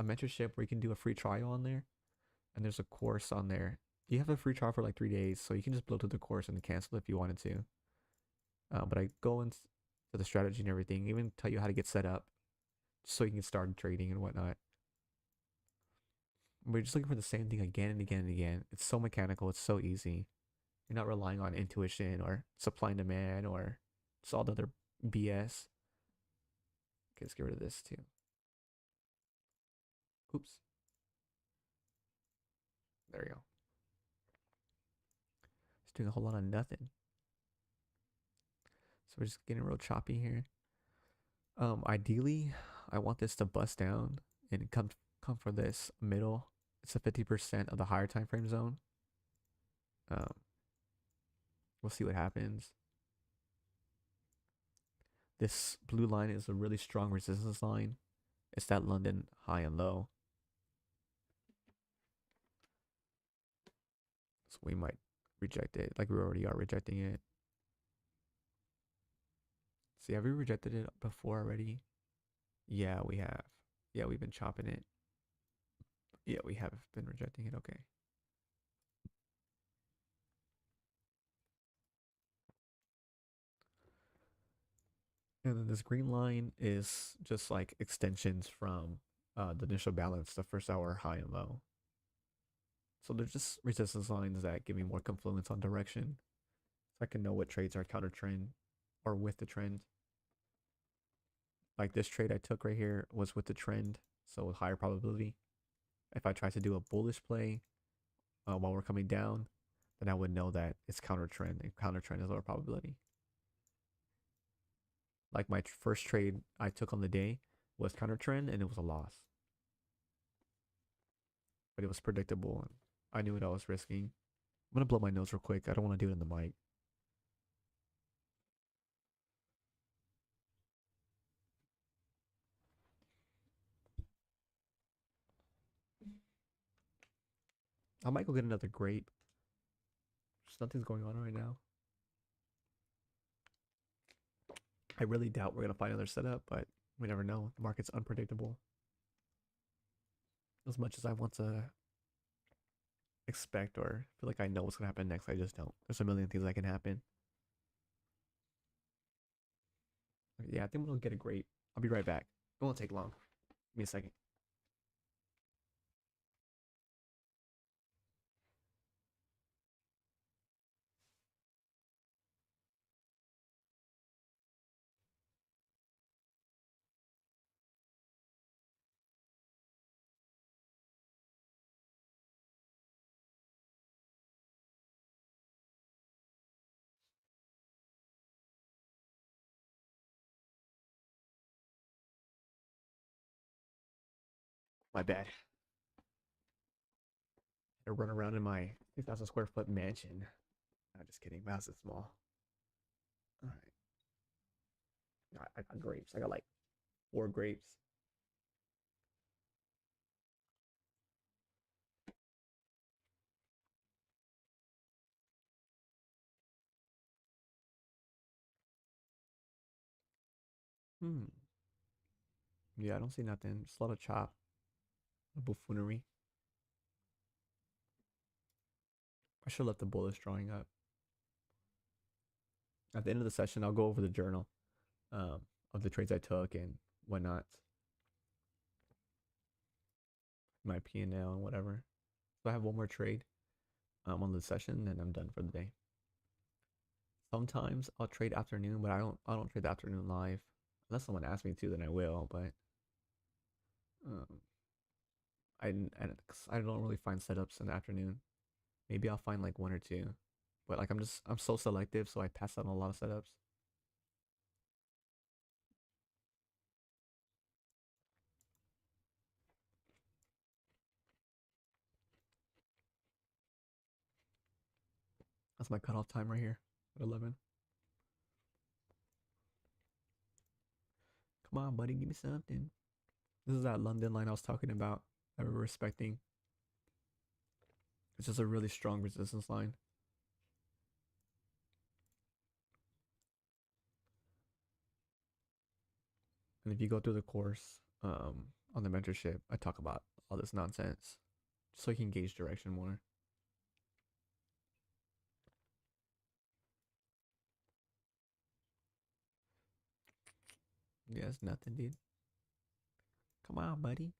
mentorship where you can do a free trial on there. And there's a course on there. You have a free trial for like 3 days. So you can just blow through the course and cancel if you wanted to. But I go into the strategy and everything, even tell you how to get set up so you can start trading and whatnot. We're just looking for the same thing again and again and again. It's so mechanical. It's so easy. You're not relying on intuition or supply and demand or just all the other BS. Okay, let's get rid of this too. Oops. There we go. It's doing a whole lot of nothing. So we're just getting real choppy here. Ideally, I want this to bust down and come for this middle. It's a 50% of the higher time frame zone. We'll see what happens. This blue line is a really strong resistance line. It's that London high and low. So we might reject it like we already are rejecting it. See, have we rejected it before already? Yeah, we have. Yeah, we've been chopping it. Yeah, we have been rejecting it. Okay. And then this green line is just like extensions from the initial balance, the first hour high and low. So they're just resistance lines that give me more confluence on direction. So I can know what trades are counter trend or with the trend. Like this trade I took right here was with the trend, so with higher probability. If I try to do a bullish play while we're coming down, then I would know that it's counter trend, and counter trend is lower probability. Like my first trade I took on the day was counter trend and it was a loss, but it was predictable and I knew what I was risking. I'm gonna blow my nose real quick. I don't want to do it in the mic. I might go get another grape. Just nothing's going on right now. I really doubt we're gonna find another setup, but we never know. The market's unpredictable. As much as I want to expect or feel like I know what's gonna happen next, I just don't. There's a million things that can happen. Yeah, I think we'll get a grape. I'll be right back. It won't take long. Give me a second. My bad. I run around in my 2,000 square foot mansion. I'm just kidding. My house is small. All right. I got grapes. I got like 4 grapes. Hmm. Yeah, I don't see nothing. Just a lot of chop, buffoonery. I should let the bullets drawing up. At the end of the session, I'll go over the journal of the trades I took and whatnot, my P&L and whatever. So I have one more trade on the session, and I'm done for the day. Sometimes I'll trade afternoon, but I don't trade the afternoon live unless someone asks me to. Then I will. But um, I don't really find setups in the afternoon. Maybe I'll find like one or two, but like I'm so selective, so I pass out on a lot of setups. That's my cutoff time right here at 11. Come on, buddy, give me something. This is that London line I was talking about that we're respecting. It's just a really strong resistance line. And if you go through the course on the mentorship, I talk about all this nonsense so you can gauge direction more. Yeah, it's nothing, dude. Come on, buddy.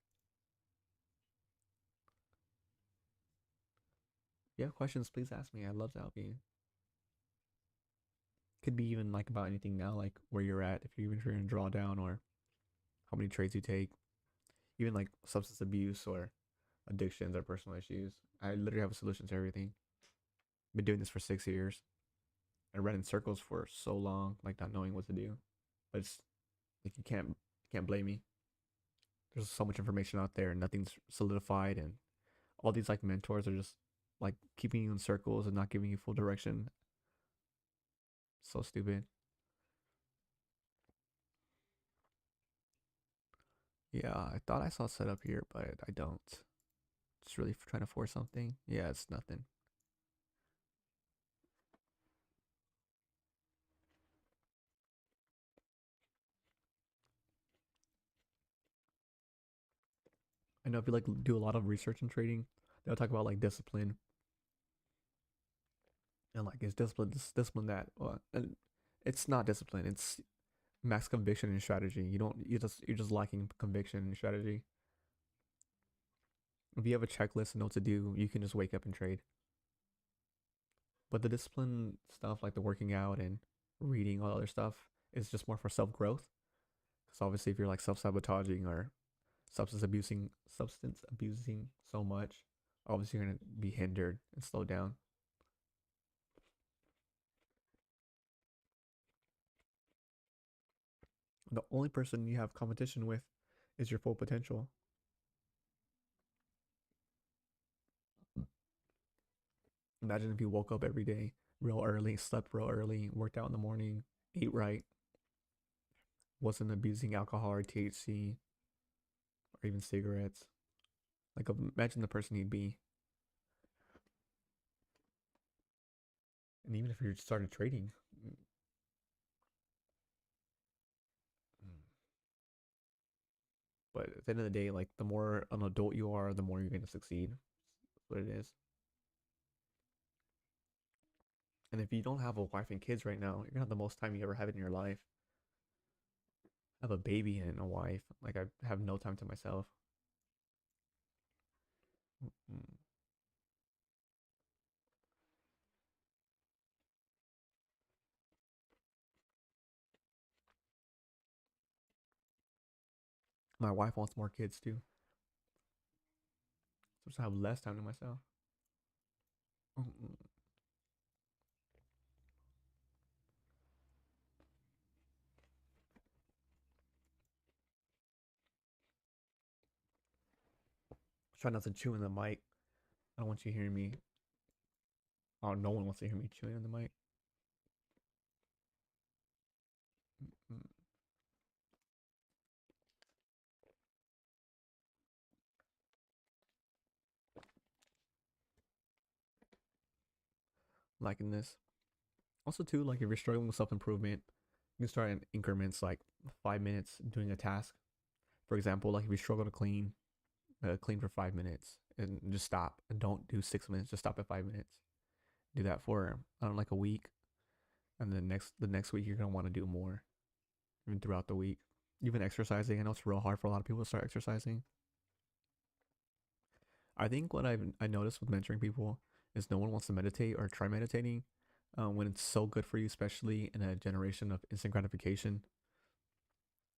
If you have questions, please ask me. I'd love to help you. Could be even like about anything now, like where you're at, if you're even trying to draw down or how many trades you take, even like substance abuse or addictions or personal issues. I literally have a solution to everything. Been doing this for 6 years. I ran in circles for so long, like not knowing what to do. But it's like you can't blame me. There's so much information out there and nothing's solidified, and all these like mentors are just like keeping you in circles and not giving you full direction. So stupid. Yeah, I thought I saw setup here, but I don't. Just really trying to force something. Yeah, it's nothing. I know if you like do a lot of research in trading, they'll talk about like discipline and like it's discipline this discipline that and it's not discipline, it's max conviction and strategy. You're just lacking conviction and strategy. If you have a checklist and know what to do, you can just wake up and trade. But the discipline stuff like the working out and reading all other stuff is just more for self growth. Because obviously if you're like self sabotaging or substance abusing so much, obviously you're gonna be hindered and slowed down. The only person you have competition with is your full potential. Imagine if you woke up every day real early, slept real early, worked out in the morning, ate right, wasn't abusing alcohol or THC or even cigarettes. Like imagine the person you'd be. And even if you started trading, but at the end of the day, like the more an adult you are, the more you're going to succeed. That's what it is. And if you don't have a wife and kids right now, you're gonna have the most time you ever have in your life. I have a baby and a wife. Like I have no time to myself. Mm. My wife wants more kids too, so I have less time to myself. Mm-mm. Try not to chew in the mic. I don't want you hearing me. Oh, no one wants to hear me chewing in the mic. Mm. Liking this. Also, too, like if you're struggling with self improvement, you can start in increments, like 5 minutes doing a task. For example, like if you struggle to clean for 5 minutes and just stop and don't do 6 minutes. Just stop at 5 minutes. Do that for I don't know, like a week, and then the next week you're gonna want to do more, even throughout the week. Even exercising. I know it's real hard for a lot of people to start exercising. I think what I noticed with mentoring people is no one wants to meditate or try meditating when it's so good for you, especially in a generation of instant gratification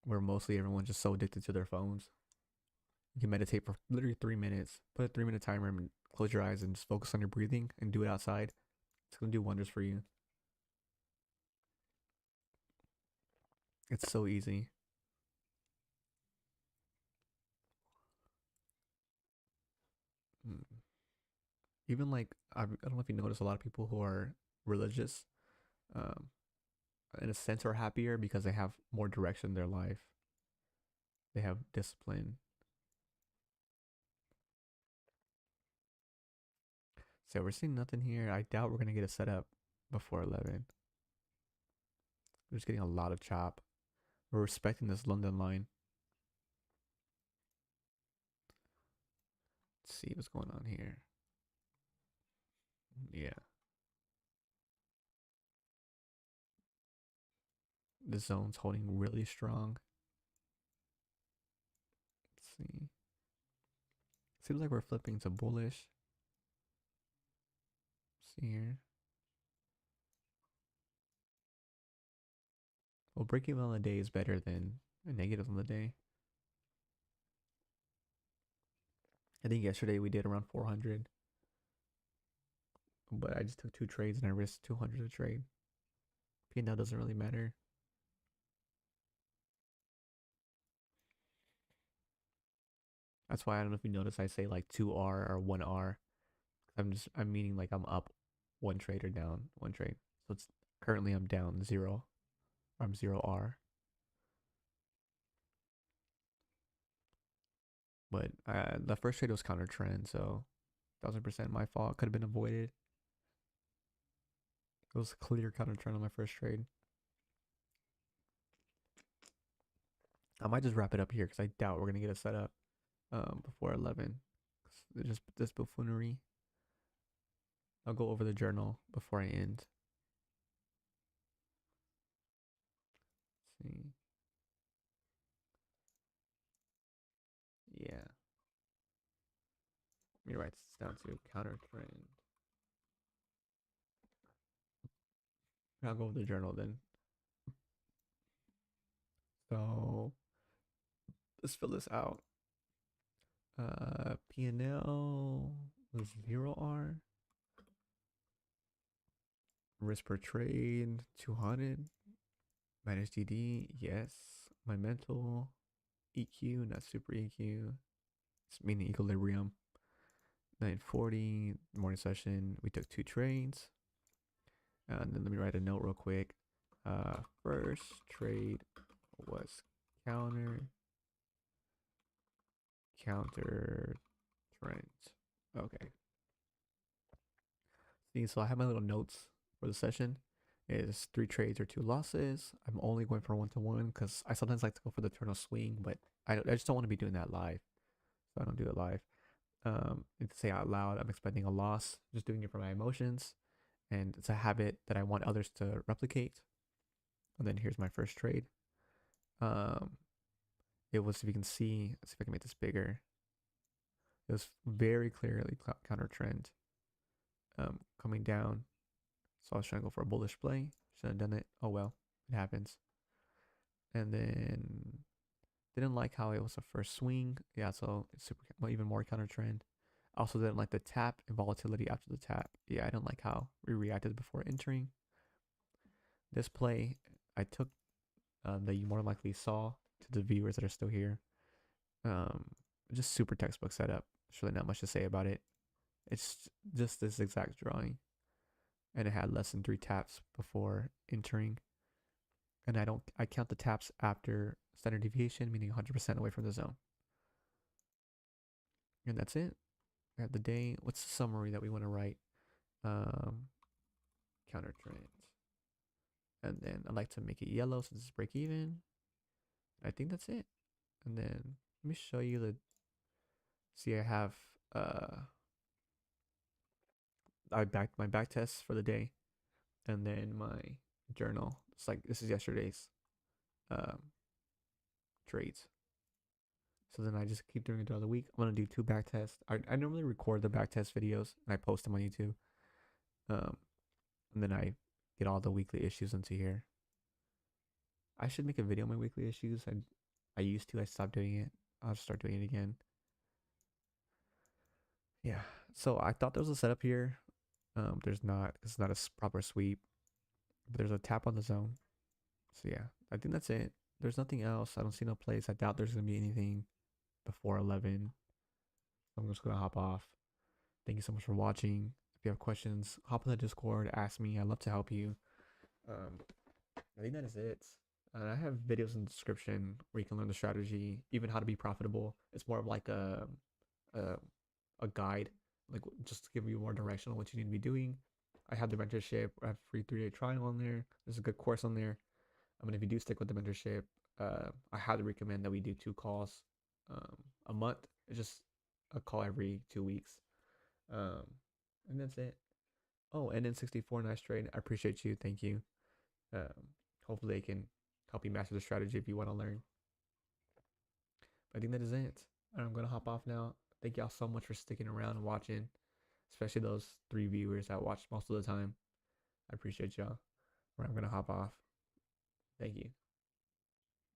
where mostly everyone's just so addicted to their phones. You can meditate for literally 3 minutes, put a 3 minute timer and close your eyes and just focus on your breathing and do it outside. It's gonna do wonders for you. It's so easy. Mm. Even like I don't know if you notice a lot of people who are religious, um, in a sense, are happier because they have more direction in their life. They have discipline. So we're seeing nothing here. I doubt we're gonna get a setup before 11. We're just getting a lot of chop. We're respecting this London line. Let's see what's going on here. Yeah, the zone's holding really strong. Let's see. Seems like we're flipping to bullish. Let's see here. Well, breaking even on the day is better than a negative on the day. I think yesterday we did around 400, but I just took two trades and I risked 200 a trade. P&L doesn't really matter. That's why I don't know if you notice I say like 2R or 1R. I'm meaning like I'm up one trade or down one trade. So it's currently I'm down zero. I'm 0R. But the first trade was counter trend, so 1000% my fault. Could have been avoided. It was a clear counter trend on my first trade. I might just wrap it up here because I doubt we're gonna get a setup before 11. Just this buffoonery. I'll go over the journal before I end. Let's see. Yeah. Let me write this down too. Counter trend. I'll go over the journal then. So let's fill this out. P&L was 0R. Risk per trade 200. Manage DD, yes. My mental EQ, not super EQ. It's meaning equilibrium. 940 morning session. We took 2 trades. And then let me write a note real quick. First trade was counter trend. Okay. See, so I have my little notes for the session. Is 3 trades or 2 losses. I'm only going for 1-to-1 because I sometimes like to go for the turn of swing, but I just don't want to be doing that live, so I don't do it live. And to say out loud, I'm expecting a loss, just doing it for my emotions, and it's a habit that I want others to replicate. And then here's my first trade. It was, if you can see, let's see if I can make this bigger. It was very clearly counter trend, coming down. So I was trying to go for a bullish play. Should have done it. Oh well, it happens. And then didn't like how it was a first swing. Yeah, so it's super, well, even more counter trend. Also didn't like the tap and volatility after the tap. Yeah, I didn't like how we reacted before entering. This play, I took that you more likely saw to the viewers that are still here. Just super textbook setup. There's really not much to say about it. It's just this exact drawing. And it had less than 3 taps before entering. And I count the taps after standard deviation, meaning 100% away from the zone. And that's it. We have the day. What's the summary that we want to write? Counter trend. And then I like to make it yellow since it's break even. I think that's it. And then let me show you the, see, I have my back test for the day, and then my journal. It's like, this is yesterday's trades. So then I just keep doing it throughout the week. I'm gonna do 2 back tests. I normally record the back test videos and I post them on YouTube. And then I get all the weekly issues into here. I should make a video on my weekly issues. I used to. I stopped doing it. I'll just start doing it again. Yeah. So I thought there was a setup here. There's not. It's not a proper sweep, but there's a tap on the zone. So yeah, I think that's it. There's nothing else. I don't see no plays. I doubt there's gonna be anything before 11. I'm just gonna hop off. Thank you so much for watching. If you have questions, hop on the Discord, ask me. I'd love to help you. I think that is it. I have videos in the description where you can learn the strategy, even how to be profitable. It's more of like a, a guide, like just to give you more direction on what you need to be doing. I have the mentorship. I have a free 3-day trial on there. There's a good course on there. I mean, if you do stick with the mentorship, I highly recommend that we do 2 calls a month. It's just a call every 2 weeks. And that's it. Oh, and then 64, nice trade. I appreciate you. Thank you. Hopefully they can help you master the strategy if you want to learn. But I think that is it. I'm going to hop off now. Thank y'all so much for sticking around and watching, especially those 3 viewers that watch most of the time. I appreciate y'all. I'm going to hop off. Thank you.